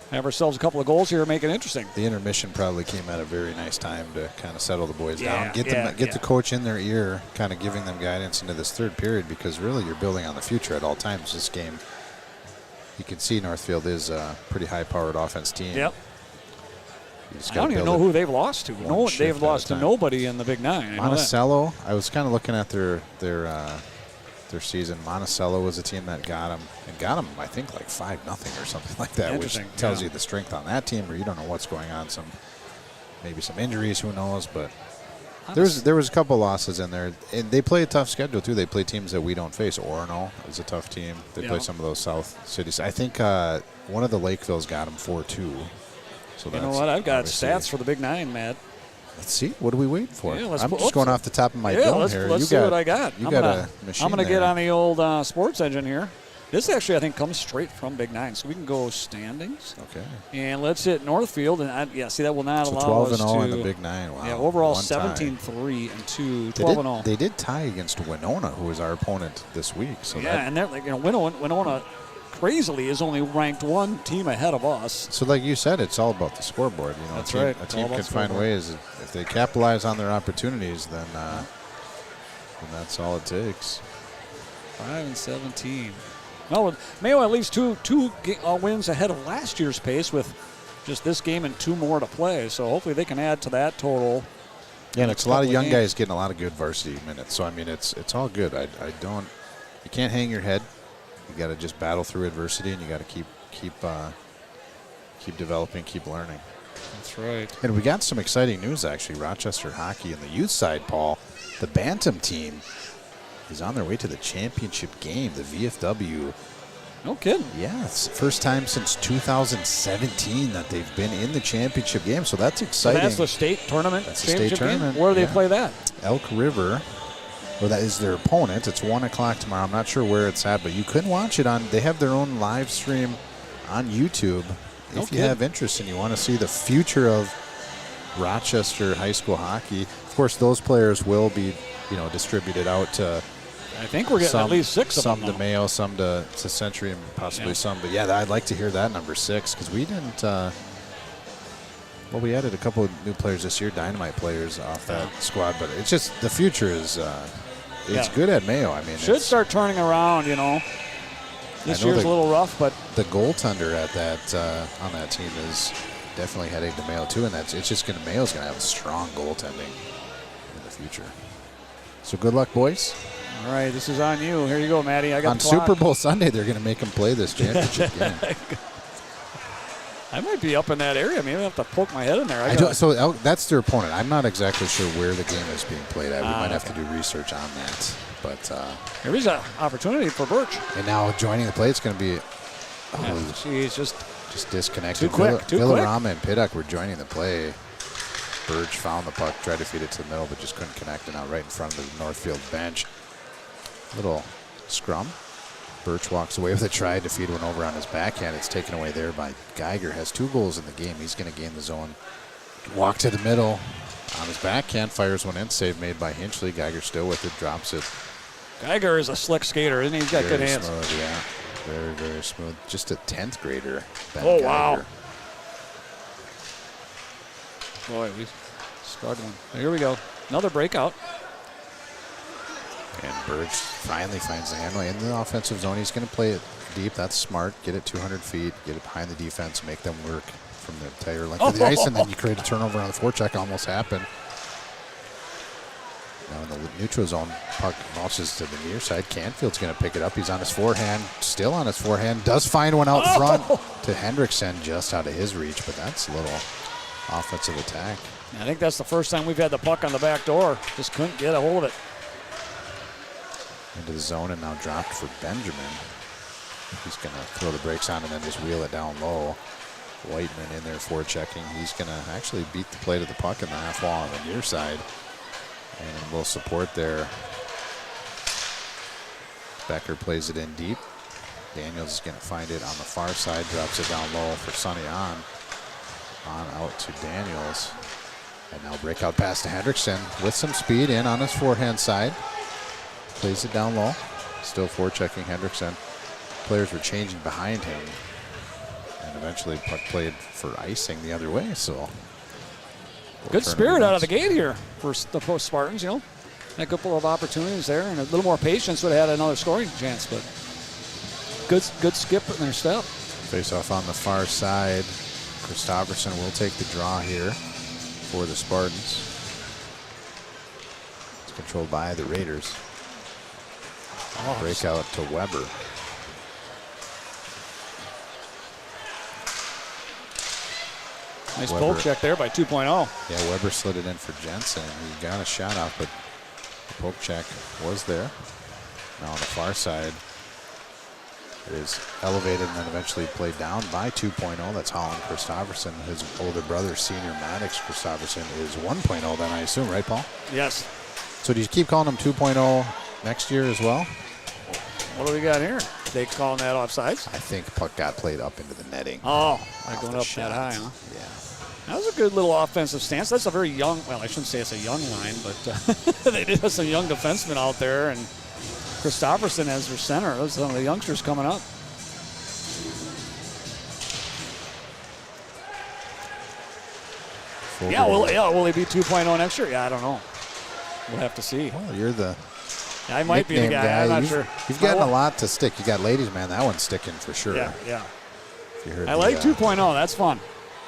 have ourselves a couple of goals here and make it interesting. The intermission probably came at a very nice time to kind of settle the boys Yeah, down. Get the coach in their ear, kind of giving them guidance into this third period, because really you're building on the future at all times. This game, you can see Northfield is a pretty high-powered offense team. Yep. I don't even know who they've lost to. No, they've lost to nobody in the Big Nine. Monticello, I was kind of looking at their season. Monticello was a team that got them, I think, like 5-0 or something like that, which tells you the strength on that team, or you don't know what's going on. Maybe some injuries, who knows? But there was a couple losses in there, and they play a tough schedule too. They play teams that we don't face. Orono is a tough team. They play some of those South cities. I think one of the Lakevilles got them 4-2. So you know what? I've got stats for the Big Nine, Matt. Let's see. What are we waiting for? Yeah, I'm just going off the top of my dome here. Let's see what I got. You got a machine. I'm going to there. get on the old sports engine here. This actually, I think, comes straight from Big Nine. So we can go standings. Okay. And let's hit Northfield. And see, that will not allow 12 us to. 12-0 in the Big Nine. Wow. Yeah, overall 17-3 and 2, 12-0. They did tie against Winona, who was our opponent this week. So and they're Winona crazily is only ranked one team ahead of us. So like you said, it's all about the scoreboard. That's right. It's a team can find ways. If they capitalize on their opportunities, then that's all it takes. 5-17. Well, Mayo at least two wins ahead of last year's pace with just this game and 2 more to play. So hopefully they can add to that total. Yeah, and it's a lot of young guys getting a lot of good varsity minutes. So I mean, it's all good. You can't hang your head. You got to just battle through adversity, and you got to keep developing, keep learning. That's right. And we got some exciting news, actually. Rochester hockey in the youth side, Paul. The Bantam team is on their way to the championship game, the VFW. No kidding. Yeah, it's the first time since 2017 that they've been in the championship game, so that's exciting. So that's the state tournament. That's the state tournament. Game? Where do they play that? Elk River. Well, that is their opponent. It's 1 o'clock tomorrow. I'm not sure where it's at, but you can watch it on. They have their own live stream on YouTube. If you have interest and you want to see the future of Rochester high school hockey, of course, those players will be, distributed out to. I think we're getting at least 6 of them. Some to Mayo, some to Century, and possibly some. But yeah, I'd like to hear that number 6 because we didn't. Well, we added a couple of new players this year, dynamite players off that squad. But it's just the future is. It's good at Mayo. I mean, should start turning around. This year's a little rough, but the goaltender at that on that team is definitely heading to Mayo too, and Mayo's going to have strong goaltending in the future. So good luck, boys. All right, this is on you. Here you go, Matty. I got on Super Bowl Sunday. They're going to make them play this championship game. I might be up in that area. Maybe I have to poke my head in there. So that's their opponent. I'm not exactly sure where the game is being played at. We might have to do research on that. But there is an opportunity for Birch. And now joining the play, it's going to be. She's just disconnected. Too quick. Villarama and Piddock were joining the play. Birch found the puck, tried to feed it to the middle, but just couldn't connect, and out right in front of the Northfield bench. Little scrum. Birch walks away with a try to feed one over on his backhand. It's taken away there by Geiger. Has 2 goals in the game. He's going to gain the zone. Walk to the middle on his backhand. Fires one in. Save made by Hinchley. Geiger still with it. Drops it. Geiger is a slick skater, isn't he? He's got Very good hands. Smooth, yeah. Very, very smooth. Just a 10th grader. Ben Oh, Geiger. wow. Boy, we struggling. Here we go. Another breakout. And Birch finally finds the handle in the offensive zone. He's going to play it deep. That's smart. Get it 200 feet. Get it behind the defense. Make them work from the entire length of the ice. And then you create a turnover on the forecheck. Almost happened. Now in the neutral zone, puck launches to the near side. Canfield's going to pick it up. He's on his forehand. Still on his forehand. Does find one out front to Hendrickson, just out of his reach. But that's a little offensive attack. I think that's the first time we've had the puck on the back door. Just couldn't get a hold of it. Into the zone and now dropped for Benjamin. He's going to throw the brakes on and then just wheel it down low. Whiteman in there forechecking. He's going to actually beat the play to the puck in the half wall on the near side. And will support there. Becker plays it in deep. Daniels is going to find it on the far side. Drops it down low for Sonny on. On out to Daniels. And now breakout pass to Hendrickson with some speed in on his forehand side. Plays it down low. Still forechecking Hendrickson. Players were changing behind him. And eventually puck played for icing the other way. So good spirit out of the gate here for the post Spartans, you know. A couple of opportunities there, and a little more patience would have had another scoring chance, but good skip in their step. Face off on the far side. Christopherson will take the draw here for the Spartans. It's controlled by the Raiders. Breakout to Weber. Nice poke check there by 2.0. Yeah, Weber slid it in for Jensen. He got a shot off, but the poke check was there. Now on the far side, it is elevated and then eventually played down by 2.0. That's Holland Christopherson. His older brother, senior Maddox Christopherson, is 1.0 then, I assume, right, Paul? Yes. So do you keep calling him 2.0 next year as well? What do we got here? They calling that offsides? I think puck got played up into the netting. Oh, like going up that high, huh? Yeah. That was a good little offensive stance. That's a very young, well, I shouldn't say it's a young line, but they did have some young defensemen out there, and Christopherson as their center. Those are some of the youngsters coming up. Will he be 2.0 next year? Yeah, I don't know. We'll have to see. Well, you're the I might be the guy. I'm not sure. You've gotten a lot to stick. You got ladies, man. That one's sticking for sure. Yeah. If you heard I like 2.0. That's fun.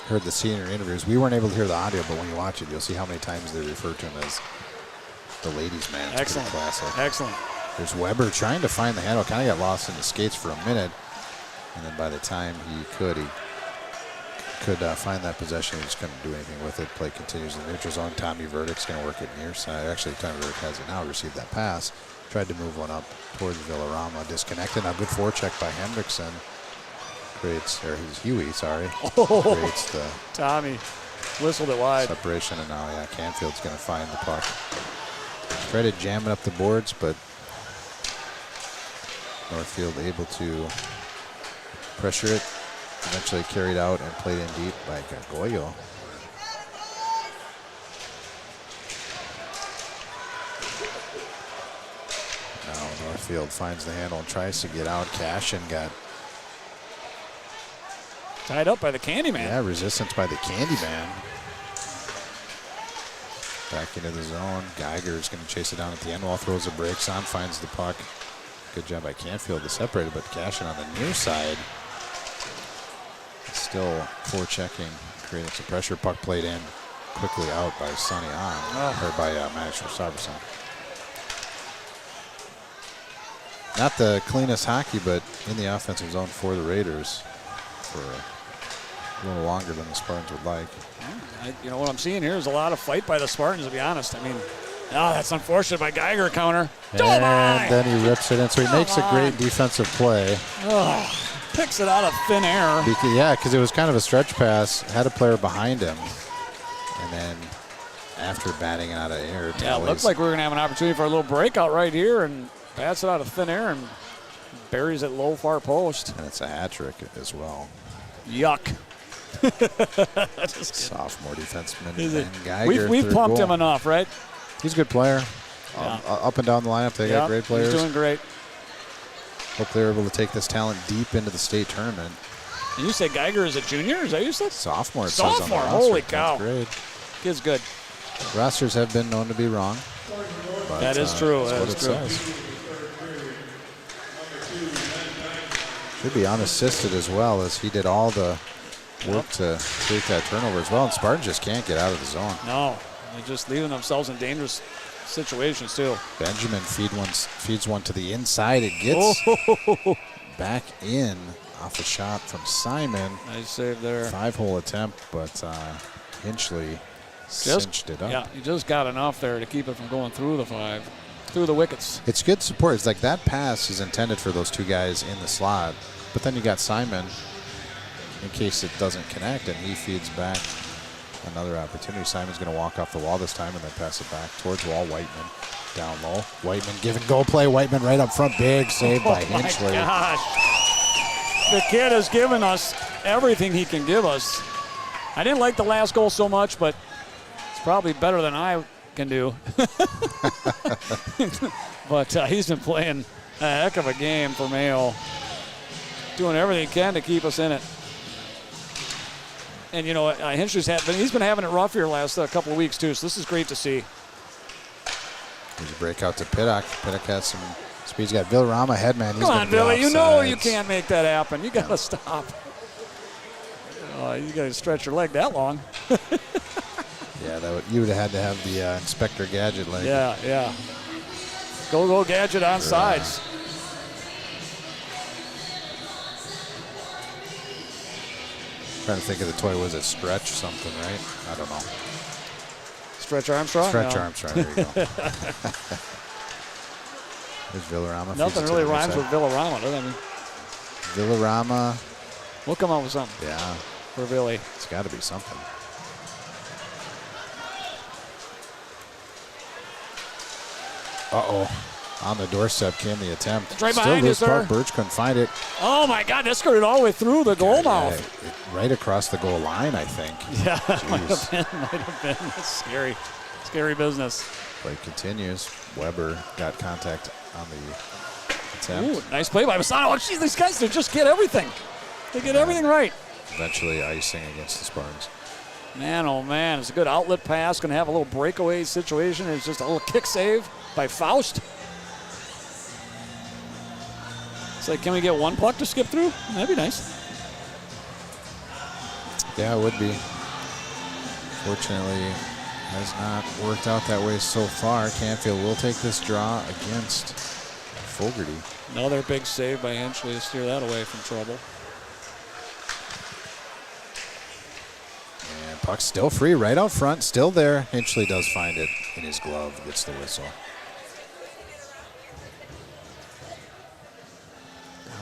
Heard the senior interviews. We weren't able to hear the audio, but when you watch it, you'll see how many times they refer to him as the ladies' man. It's Excellent. pretty classic. Excellent. There's Weber trying to find the handle. Kind of got lost in the skates for a minute, and then by the time he could find that possession. He just couldn't do anything with it. Play continues in the neutral zone. Tommy Verdict's going to work it near side. Actually, Tommy Verdict has it now. Received that pass. Tried to move one up towards Villarama. Disconnected. Now good forecheck by Hendrickson. Creates Huey. Creates the Tommy whistled it wide. Separation, and now Canfield's going to find the puck. Tried to jam it up the boards, but Northfield able to pressure it. Eventually carried out and played in deep by Gagoyo. Now Northfield finds the handle and tries to get out. Cashin got tied up by the Candyman. Yeah, resistance by the Candyman. Back into the zone. Geiger's going to chase it down at the end wall. Throws the brakes on, finds the puck. Good job by Canfield to separate it, but Cashin on the near side. Still forechecking, creating some pressure. Puck played in, quickly out by Sonny or by Maddox Robertson. Not the cleanest hockey, but in the offensive zone for the Raiders for a little longer than the Spartans would like. You know what I'm seeing here is a lot of fight by the Spartans, to be honest. I mean, that's unfortunate by Geiger counter. And then he rips it in, so he makes a great defensive play. Picks it out of thin air. Because it was kind of a stretch pass. Had a player behind him. And then after batting it out of air. Yeah, it looks like we're going to have an opportunity for a little breakout right here and pass it out of thin air. And Buries it low far post. And it's a hat trick as well. Yuck. Sophomore defenseman Ben Geiger. We've third pumped goal. him enough, right? He's a good player. Yeah. Up and down the lineup, they got great players. He's doing great. Hope they're able to take this talent deep into the state tournament. And you say Geiger is a junior? Is that what you said? Sophomore. It says on the Sophomore. roster. Holy That's cow. great. Kid's good. Rosters have been known to be wrong. But, That is true. That's That what is it true. says. Should be unassisted as well, as he did all the work to create that turnover as well. And Spartans just can't get out of the zone. No, they're just leaving themselves in dangerous situations too. Benjamin feeds one to the inside. It gets back in off a shot from Simon. Nice save there. 5-hole attempt, but Hinchley cinched it up. Yeah, he just got enough there to keep it from going through the 5, through the wickets. It's good support. It's like that pass is intended for those two guys in the slot, but then you got Simon in case it doesn't connect, and he feeds back another opportunity. Simon's going to walk off the wall this time and then pass it back towards wall. Whiteman down low. Whiteman giving goal play. Whiteman right up front. Big save by Hinchley. Oh my gosh. The kid has given us everything he can give us. I didn't like the last goal so much, but it's probably better than I can do. But he's been playing a heck of a game for Mayo. Doing everything he can to keep us in it. And, you know, Hinchley's he's been having it rough here last couple of weeks, too, so this is great to see. There's a breakout to Pittock. Pittock has some speed. He's got Villarama headman. He's Come on, gonna be Billy. You know offsides. you can't make that happen. You got to stop. You got to stretch your leg that long. Yeah, you would have had to have the Inspector Gadget leg. Yeah. Go Gadget on sides. Trying to think of the toy. Was it Stretch something, right? I don't know. Stretch Armstrong? Stretch No. Armstrong. There you go. There's Villarama. Nothing really rhymes with Villarama, does it? I mean, Villarama. we'll come up with something Yeah, for Billy. it's got to be something. Uh-oh. On the doorstep came the attempt. It's right Still behind you, loose puck. sir. Birch couldn't find it. Oh, my God. That skirted all the way through the goal mouth. Right across the goal line, I think. Yeah, might Jeez. have been. That's scary. Scary business. Play continues. Weber got contact on the attempt. Ooh, nice play by Masano. Oh, geez, these guys, they just get everything. They get everything right. Eventually icing against the Spartans. Man, oh, man. It's a good outlet pass. Going to have a little breakaway situation. It's just a little kick save by Faust. It's like, can we get one puck to skip through? That'd be nice. Yeah, it would be. Fortunately, has not worked out that way so far. Canfield will take this draw against Fogarty. Another big save by Hinchley to steer that away from trouble. And puck's still free right out front, still there. Hinchley does find it in his glove, gets the whistle.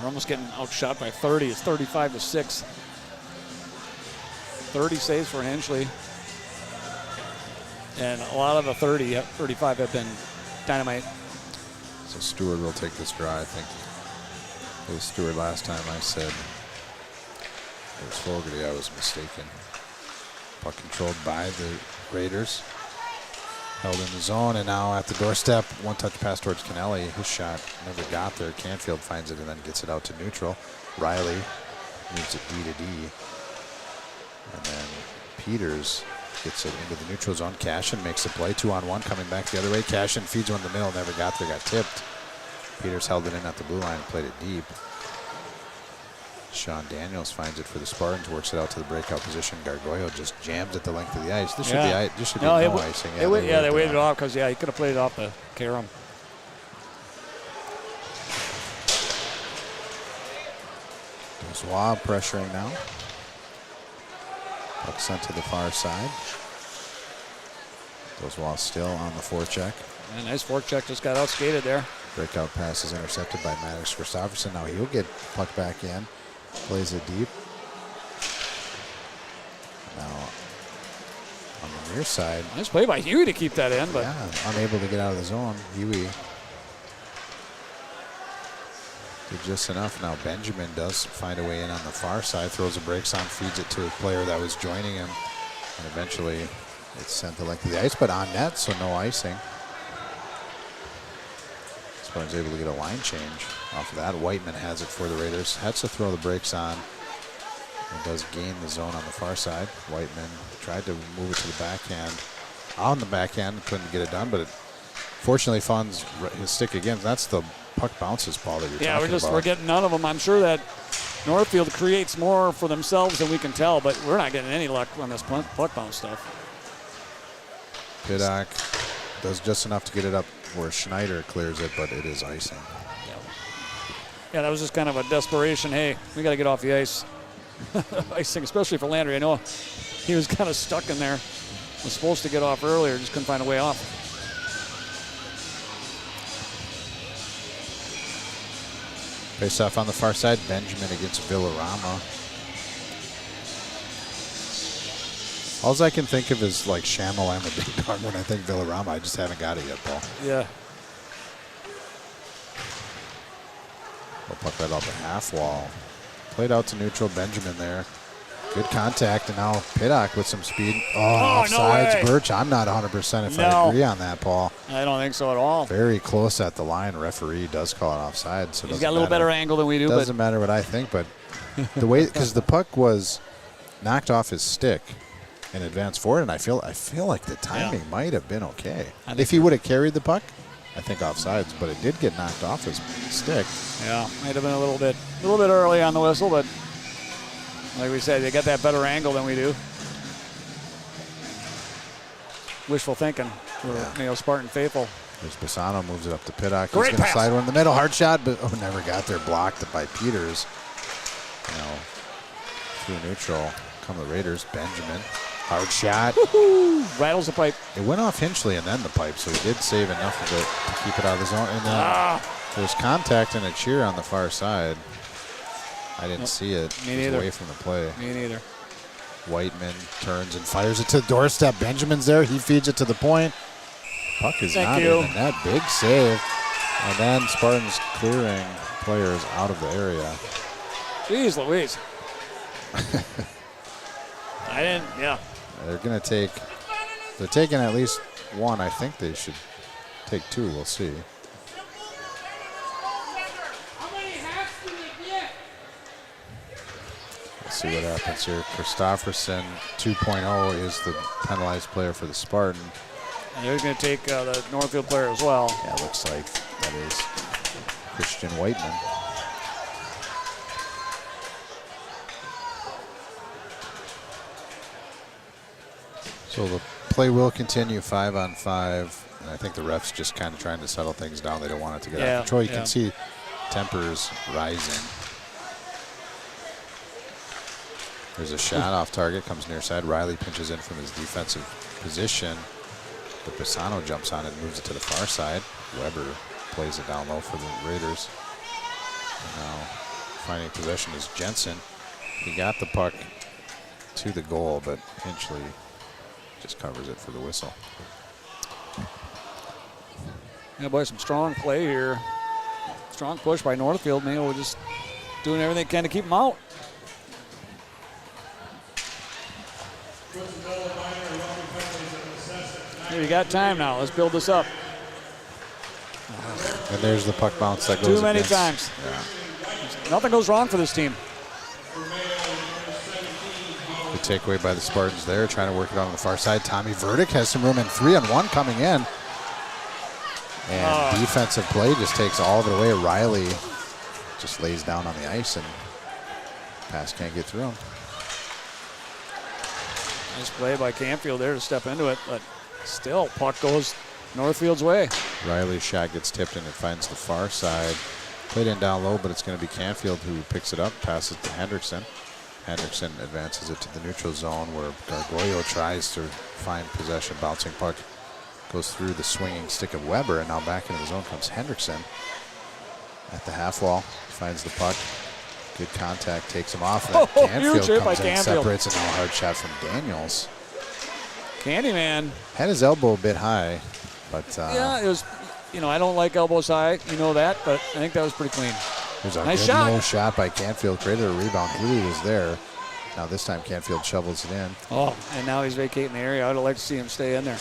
We're almost getting outshot by 30. It's 35-6. 30 saves for Hinchley. And a lot of the 35 have been dynamite. So Stewart will take this draw, I think. It was Stewart last time. I said it was Fogarty. I was mistaken. Puck controlled by the Raiders. Held in the zone, and now at the doorstep, one-touch pass towards Kennelly. His shot never got there. Canfield finds it and then gets it out to neutral. Riley moves it D to D. And then Peters gets it into the neutral zone. Cashin makes the play, 2-on-1, coming back the other way. Cashin feeds one in the middle, never got there, got tipped. Peters held it in at the blue line and played it deep. Sean Daniels finds it for the Spartans, works it out to the breakout position. Gargoyle just jams at the length of the ice. This should be no icing. They waited it off because, he could have played it off the carom. Swab pressuring now. Puck sent to the far side. Doswall still on the forecheck. And nice forecheck, just got outskated there. Breakout pass is intercepted by Maddox Christopherson. Now he'll get puck back in. Plays it deep. Now on the near side. Nice play by Huey to keep that in, but yeah, unable to get out of the zone. Huey Did just enough. Now Benjamin does find a way in on the far side, throws the brakes on, feeds it to a player that was joining him, and eventually it's sent the length of the ice, but on net, so no icing. Spartan's able to get a line change off of that. Whiteman has it for the Raiders. Has to throw the brakes on and does gain the zone on the far side. Whiteman tried to move it to the backhand. On the backhand, couldn't get it done, but it fortunately finds his stick again. That's the puck bounces, Paul, that you're talking about. We're getting none of them. I'm sure that Northfield creates more for themselves than we can tell, but we're not getting any luck on this puck bounce stuff. Pidak does just enough to get it up where Schneider clears it, but it is icing. Yeah, that was just kind of a desperation. Hey, we got to get off the ice. Icing, especially for Landry. I know he was kind of stuck in there. Was supposed to get off earlier, just couldn't find a way off. Face off on the far side, Benjamin against Villarama. All I can think of is like Shamel and the Big Dog when I think Villarama. I just haven't got it yet, Paul. Yeah. We'll puck that out the half wall. Played out to neutral, Benjamin there. Good contact, and now Pidak with some speed. Offsides, no Birch. I'm not 100% if I agree on that, Paul. I don't think so at all. Very close at the line. Referee does call it offside. So he's got a little better angle than we do. Doesn't matter what I think, but the way, because the puck was knocked off his stick and advanced forward, and I feel like the timing might have been okay. If he would have carried the puck, I think offsides, but it did get knocked off his stick. Yeah, might have been a little bit early on the whistle, but like we said, they got that better angle than we do. Wishful thinking for Mayo Spartan faithful. There's Bassano, moves it up to Pidak. Great He's going to pass. slide one in the middle. Hard shot, but never got there. Blocked by Peters. Now through neutral come the Raiders. Benjamin. Hard shot. Woo-hoo. Rattles the pipe. It went off Hinchley and then the pipe, so he did save enough of it to keep it out of the zone. And then there's contact and a cheer on the far side. I didn't see it. Me It was neither. away from the play. Me neither. Whiteman turns and fires it to the doorstep. Benjamin's there. He feeds it to the point. Puck is not in the net. Big save. And then Spartans clearing players out of the area. Jeez Louise. They're taking at least one. I think they should take two. We'll see. Let's see what happens here. Christofferson 2.0 is the penalized player for the Spartan. And they're going to take the Northfield player as well. Yeah, it looks like that is Christian Whiteman. So the play will continue 5-on-5, and I think the refs just kind of trying to settle things down. They don't want it to get out of control. You can see tempers rising. There's a shot off target, comes near side. Riley pinches in from his defensive position, but Bassano jumps on it and moves it to the far side. Weber plays it down low for the Raiders. And now finding possession is Jensen. He got the puck to the goal, but Hinchley just covers it for the whistle. Yeah, boy, some strong play here. Strong push by Northfield. Mayo just doing everything they can to keep them out. Hey, we got time now. Let's build this up. And there's the puck bounce that goes Too many against. times. Yeah. Nothing goes wrong for this team. Good takeaway by the Spartans there, trying to work it on the far side. Tommy Verdick has some room, and 3-on-1 coming in. And defensive play just takes all of it away. Riley just lays down on the ice, and pass can't get through him. Nice play by Canfield there to step into it, but still, puck goes Northfield's way. Riley's shot gets tipped, and it finds the far side. Played in down low, but it's going to be Canfield who picks it up, passes to Hendrickson. Hendrickson advances it to the neutral zone where Gargoyle tries to find possession. Bouncing puck goes through the swinging stick of Weber, and now back into the zone comes Hendrickson. At the half wall, finds the puck. Good contact, takes him off. And Canfield huge hit by comes in, Canfield. separates, and now a hard shot from Daniels. Candyman. Had his elbow a bit high, but Yeah, it was, I don't like elbows high, you know that, but I think that was pretty clean. There's a Nice good shot. low shot by Canfield. Created a rebound. Healy was there. Now this time Canfield shovels it in. Oh, and now he's vacating the area. I would like to see him stay in there.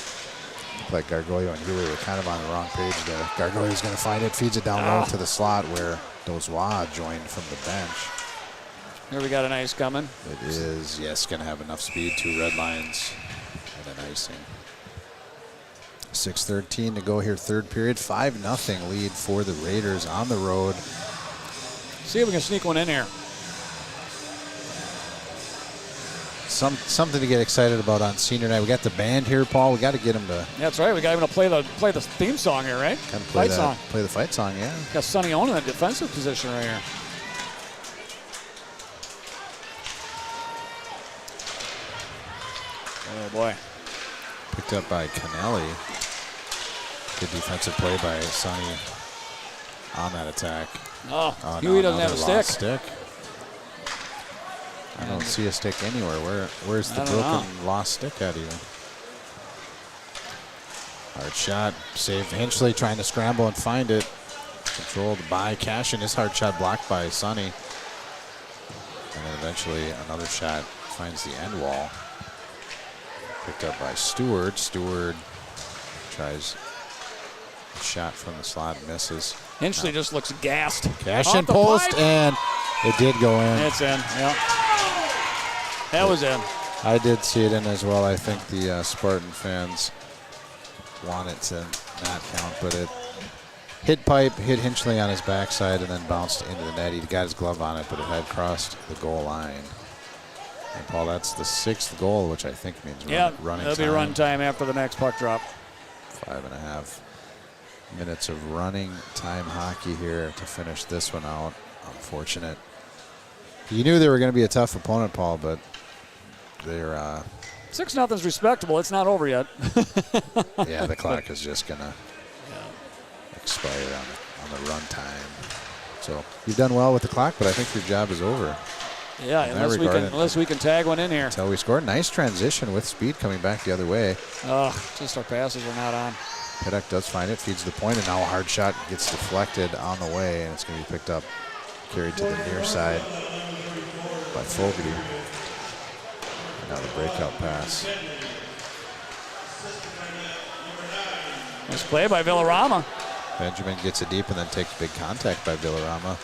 Like Gargoyle and Healy were kind of on the wrong page there. Gargoyle's going to find it, feeds it down low to the slot where Dozois joined from the bench. Here we got an ice coming. It is, yes, going to have enough speed. 2 red lines and an icing. 6:13 to go here, third period. 5-0 lead for the Raiders on the road. See if we can sneak one in here. Something to get excited about on senior night. We got the band here, Paul. We got to get them to That's right. We got him to play the theme song here, right? kind of play Fight song. Play the fight song, yeah. Got Sonny Owen in the defensive position right here. Oh boy. Picked up by Canelli. Good defensive play by Sonny on that attack. Oh, Oh, Huey no, doesn't have a another lost stick. I don't see a stick anywhere. Where's the I don't broken lost stick at even? Hard shot. Save Hinchley trying to scramble and find it. Controlled by Cashin. His hard shot blocked by Sonny. And then eventually another shot finds the end wall. Picked up by Stewart. Stewart tries a shot from the slot, misses. Hinchley just looks gassed. Cashin Off the post, pipe. and it did go in. It's in, yeah. That was in. I did see it in as well. I think the Spartan fans want it to not count, but it hit pipe, hit Hinchley on his backside, and then bounced into the net. He got his glove on it, but it had crossed the goal line. And Paul, that's the 6th goal, which I think means running it'll time. be run time after the next puck drop. 5.5 minutes of running time hockey here to finish this one out. Unfortunate. You knew they were going to be a tough opponent, Paul, but they're 6-0's respectable. It's not over yet. yeah, the clock is just going to expire on the run time. So you've done well with the clock, but I think your job is over. Yeah, unless we can tag one in here. Until we score. Nice transition with speed coming back the other way. Just our passes are not on. Pedek does find it, feeds the point, and now a hard shot gets deflected on the way, and it's going to be picked up, carried to the near side by Fogarty. And now the breakout pass. Nice play by Villarama. Benjamin gets it deep and then takes big contact by Villarama.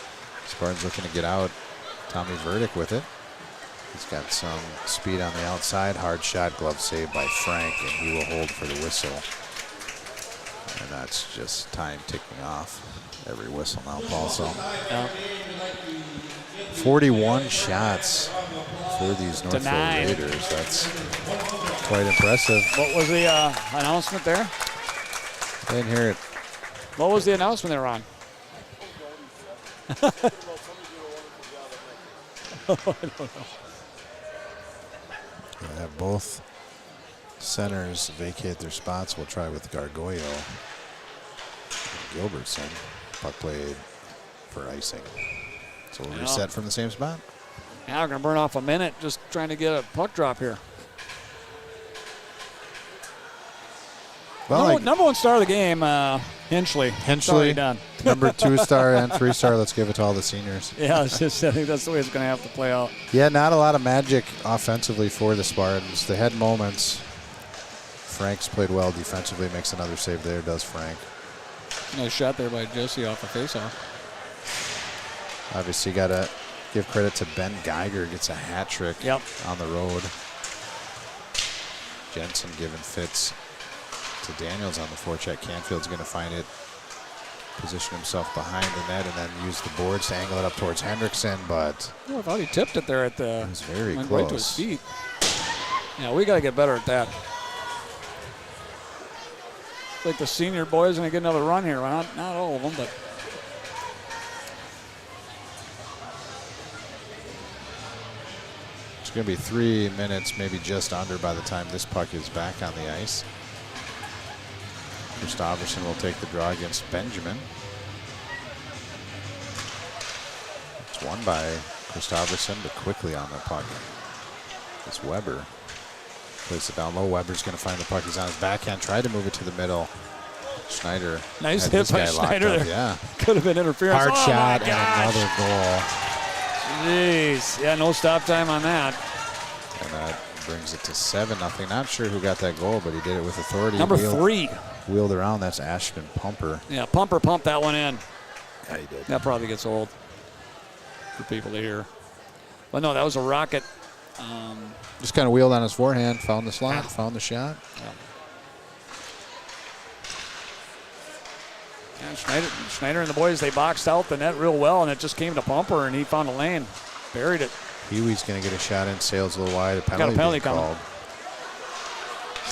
Spartans looking to get out. Tommy Verdick with it. He's got some speed on the outside. Hard shot, glove saved by Frank, and he will hold for the whistle. And that's just time ticking off. Every whistle now, Paul. So 41 shots for these Northfield Raiders. That's quite impressive. What was the announcement there? I didn't hear it. What was the announcement they were on? I don't know. We'll have both centers vacate their spots. We'll try with Gargoyle and Gilbertson. Puck played for icing. So we'll reset from the same spot. Now we're going to burn off a minute just trying to get a puck drop here. Well, number 1 star of the game, Hinchley. It's already done. Number 2 star and 3 star. Let's give it to all the seniors. Yeah, I think that's the way it's going to have to play out. Yeah, not a lot of magic offensively for the Spartans. They had moments. Frank's played well defensively. Makes another save there, does Frank. Nice shot there by Jesse off the faceoff. Obviously, got to give credit to Ben Geiger. Gets a hat trick on the road. Jensen giving fits to Daniels on the forecheck. Canfield's going to find it, position himself behind the net, and then use the boards to angle it up towards Hendrickson, but I thought he tipped it there at the. it was very went close. Right to his feet. Yeah, we got to get better at that. I think the senior boys going to get another run here. Well, not all of them, but. It's going to be 3 minutes, maybe just under, by the time this puck is back on the ice. Christopherson will take the draw against Benjamin. It's won by Christopherson, but quickly on the puck. It's Weber. Place it down low. Weber's going to find the puck. He's on his backhand. Tried to move it to the middle. Schneider. Nice had hit his by guy locked Schneider up, there. Yeah. Could have been interference. Hard Oh, shot my and gosh. another goal. Jeez. Yeah, no stop time on that. And that brings it to 7-0. Not sure who got that goal, but he did it with authority. Number 3. Wheeled around. That's Ashton Pumper. Yeah, Pumper pumped that one in. Yeah, he did. That probably gets old for people to hear. But no, that was a rocket. Just kind of wheeled on his forehand, found the slot, found the shot. And Schneider and the boys, they boxed out the net real well, and it just came to Pumper, and he found a lane, buried it. Pee-wee's going to get a shot in, sails a little wide. A Got a penalty, penalty being coming. called.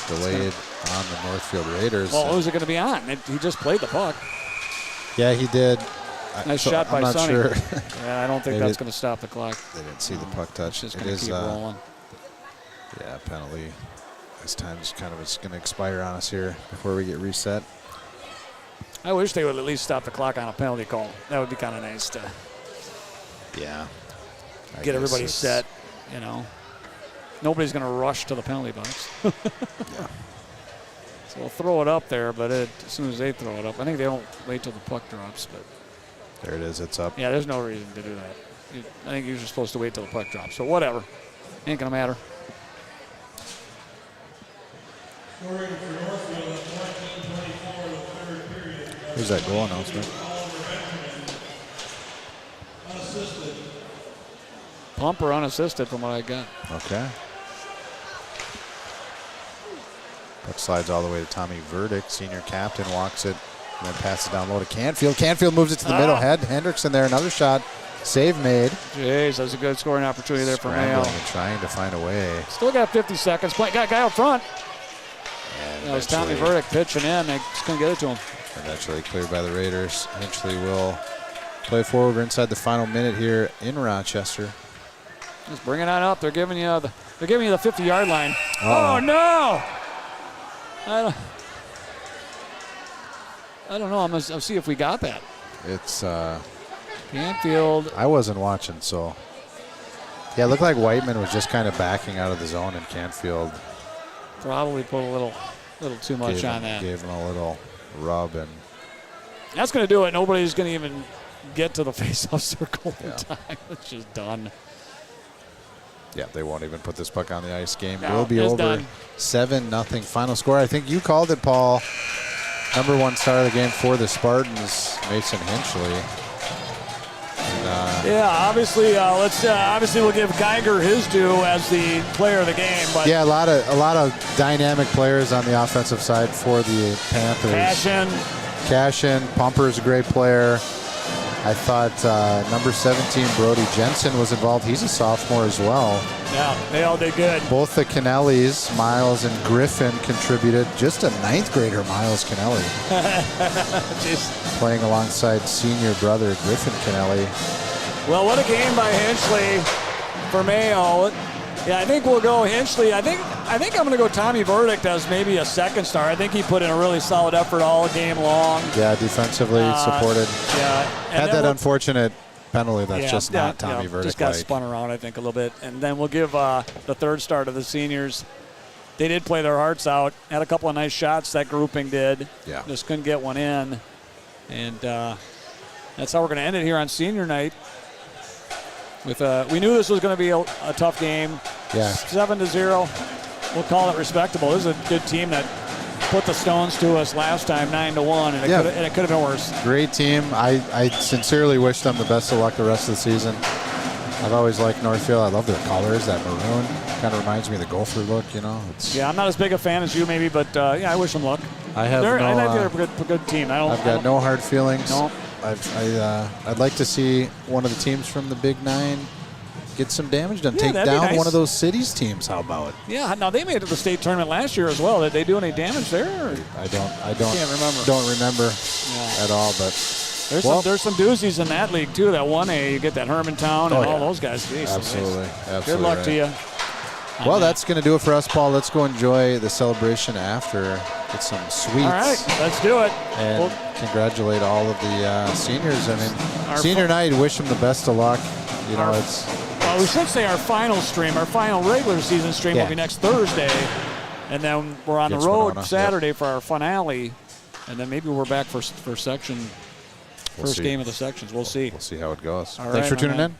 Delayed on the Northfield Raiders. Well, who's it going to be on? He just played the puck. Yeah, he did. Nice So shot by I'm not Sonny. sure. Yeah, I don't think They that's did- going to stop the clock. They didn't see the puck touch. It's just It going to is, keep rolling. yeah, penalty. This time's kind of it's going to expire on us here before we get reset. I wish they would at least stop the clock on a penalty call. That would be kind of nice to Yeah. I get guess everybody it's- set, you know. Nobody's going to rush to the penalty box. Yeah. So we'll throw it up there, but as soon as they throw it up, I think they don't wait till the puck drops. But There it is. It's up. yeah, there's no reason to do that. I think you're just supposed to wait till the puck drops. So whatever. Ain't going to matter. Who's that goal announcement? Pumper unassisted from what I got. Okay. Puck slides all the way to Tommy Verdict. Senior captain walks it and then passes down low to Canfield. Canfield moves it to the middle. Head Hendrickson there. Another shot. Save made. Jeez, that's a good scoring opportunity there for Mayo. Scrambling and trying to find a way. Still got 50 seconds. Got a guy out front. And That was Tommy eventually- Verdict pitching in. They just couldn't get it to him. Eventually cleared by the Raiders. Hinchley will play forward. We're inside the final minute here in Rochester. Just bring it on up. They're giving you the 50-yard line. Uh-oh. Oh no! I don't know. I'll see if we got that. It's Canfield. I wasn't watching, so yeah, it looked like Whiteman was just kind of backing out of the zone, and Canfield Probably put a little too much on that. Gave him a little rub, and That's going to do it. Nobody's going to even get to the face-off circle in Yeah. time. It's just done. yeah, they won't even put this puck on the ice. Game No, will be it's over. done. 7-0 final score. I think you called it, Paul. Number one star of the game for the Spartans, Mason Hinchley. And, Yeah, obviously, obviously we'll give Geiger his due as the player of the game. But yeah, a lot of dynamic players on the offensive side for the Panthers. Cashin, Pumper's a great player. I thought number 17, Brody Jensen, was involved. He's a sophomore as well. Yeah, they all did good. Both the Kennellys, Miles and Griffin, contributed. Just a ninth grader, Miles Kennelly, playing alongside senior brother Griffin Kennelly. Well, what a game by Hinchley for Mayo. Yeah, I think we'll go Hinchley. I think I'm going to go Tommy Verdict as maybe a second star. I think he put in a really solid effort all game long. Yeah, defensively supported. Yeah. Had that unfortunate penalty that's just not Tommy Verdict. Just got spun around, I think, a little bit. And then we'll give the third star to the seniors. They did play their hearts out. Had a couple of nice shots, that grouping did. Yeah. Just couldn't get one in. And that's how we're going to end it here on senior night. With we knew this was going to be a tough game. Yeah. 7-0. We'll call it respectable. This is a good team that put the stones to us last time, 9-1, and it could have been worse. Great team. I sincerely wish them the best of luck the rest of the season. I've always liked Northfield. I love their colors, that maroon. Kind of reminds me of the Gopher look, you know. Yeah, I'm not as big a fan as you maybe, but yeah, I wish them luck. I have I think they're a good team. I've got no hard feelings. No. I'd like to see one of the teams from the Big Nine get some damage done. Yeah, Take that'd be down nice. one of those cities teams. How about? Yeah, now they made it to the state tournament last year as well. Did they do any damage there? Or? I don't Can't remember. Don't remember at all. But there's some doozies in that league too. That 1A, you get that Hermantown and all those guys. Jeez, Absolutely. Good luck to you. Well, that's going to do it for us, Paul. Let's go enjoy the celebration after. Get some sweets. All right, let's do it. And congratulate all of the seniors. I mean, senior night, wish them the best of luck. You know, Well, we should say our final stream, our final regular season stream will be next Thursday. And then we're on the road Saturday for our finale. And then maybe we're back for section, We'll first see. game of the sections. We'll see. We'll see how it goes. All Thanks right, for tuning my in. man.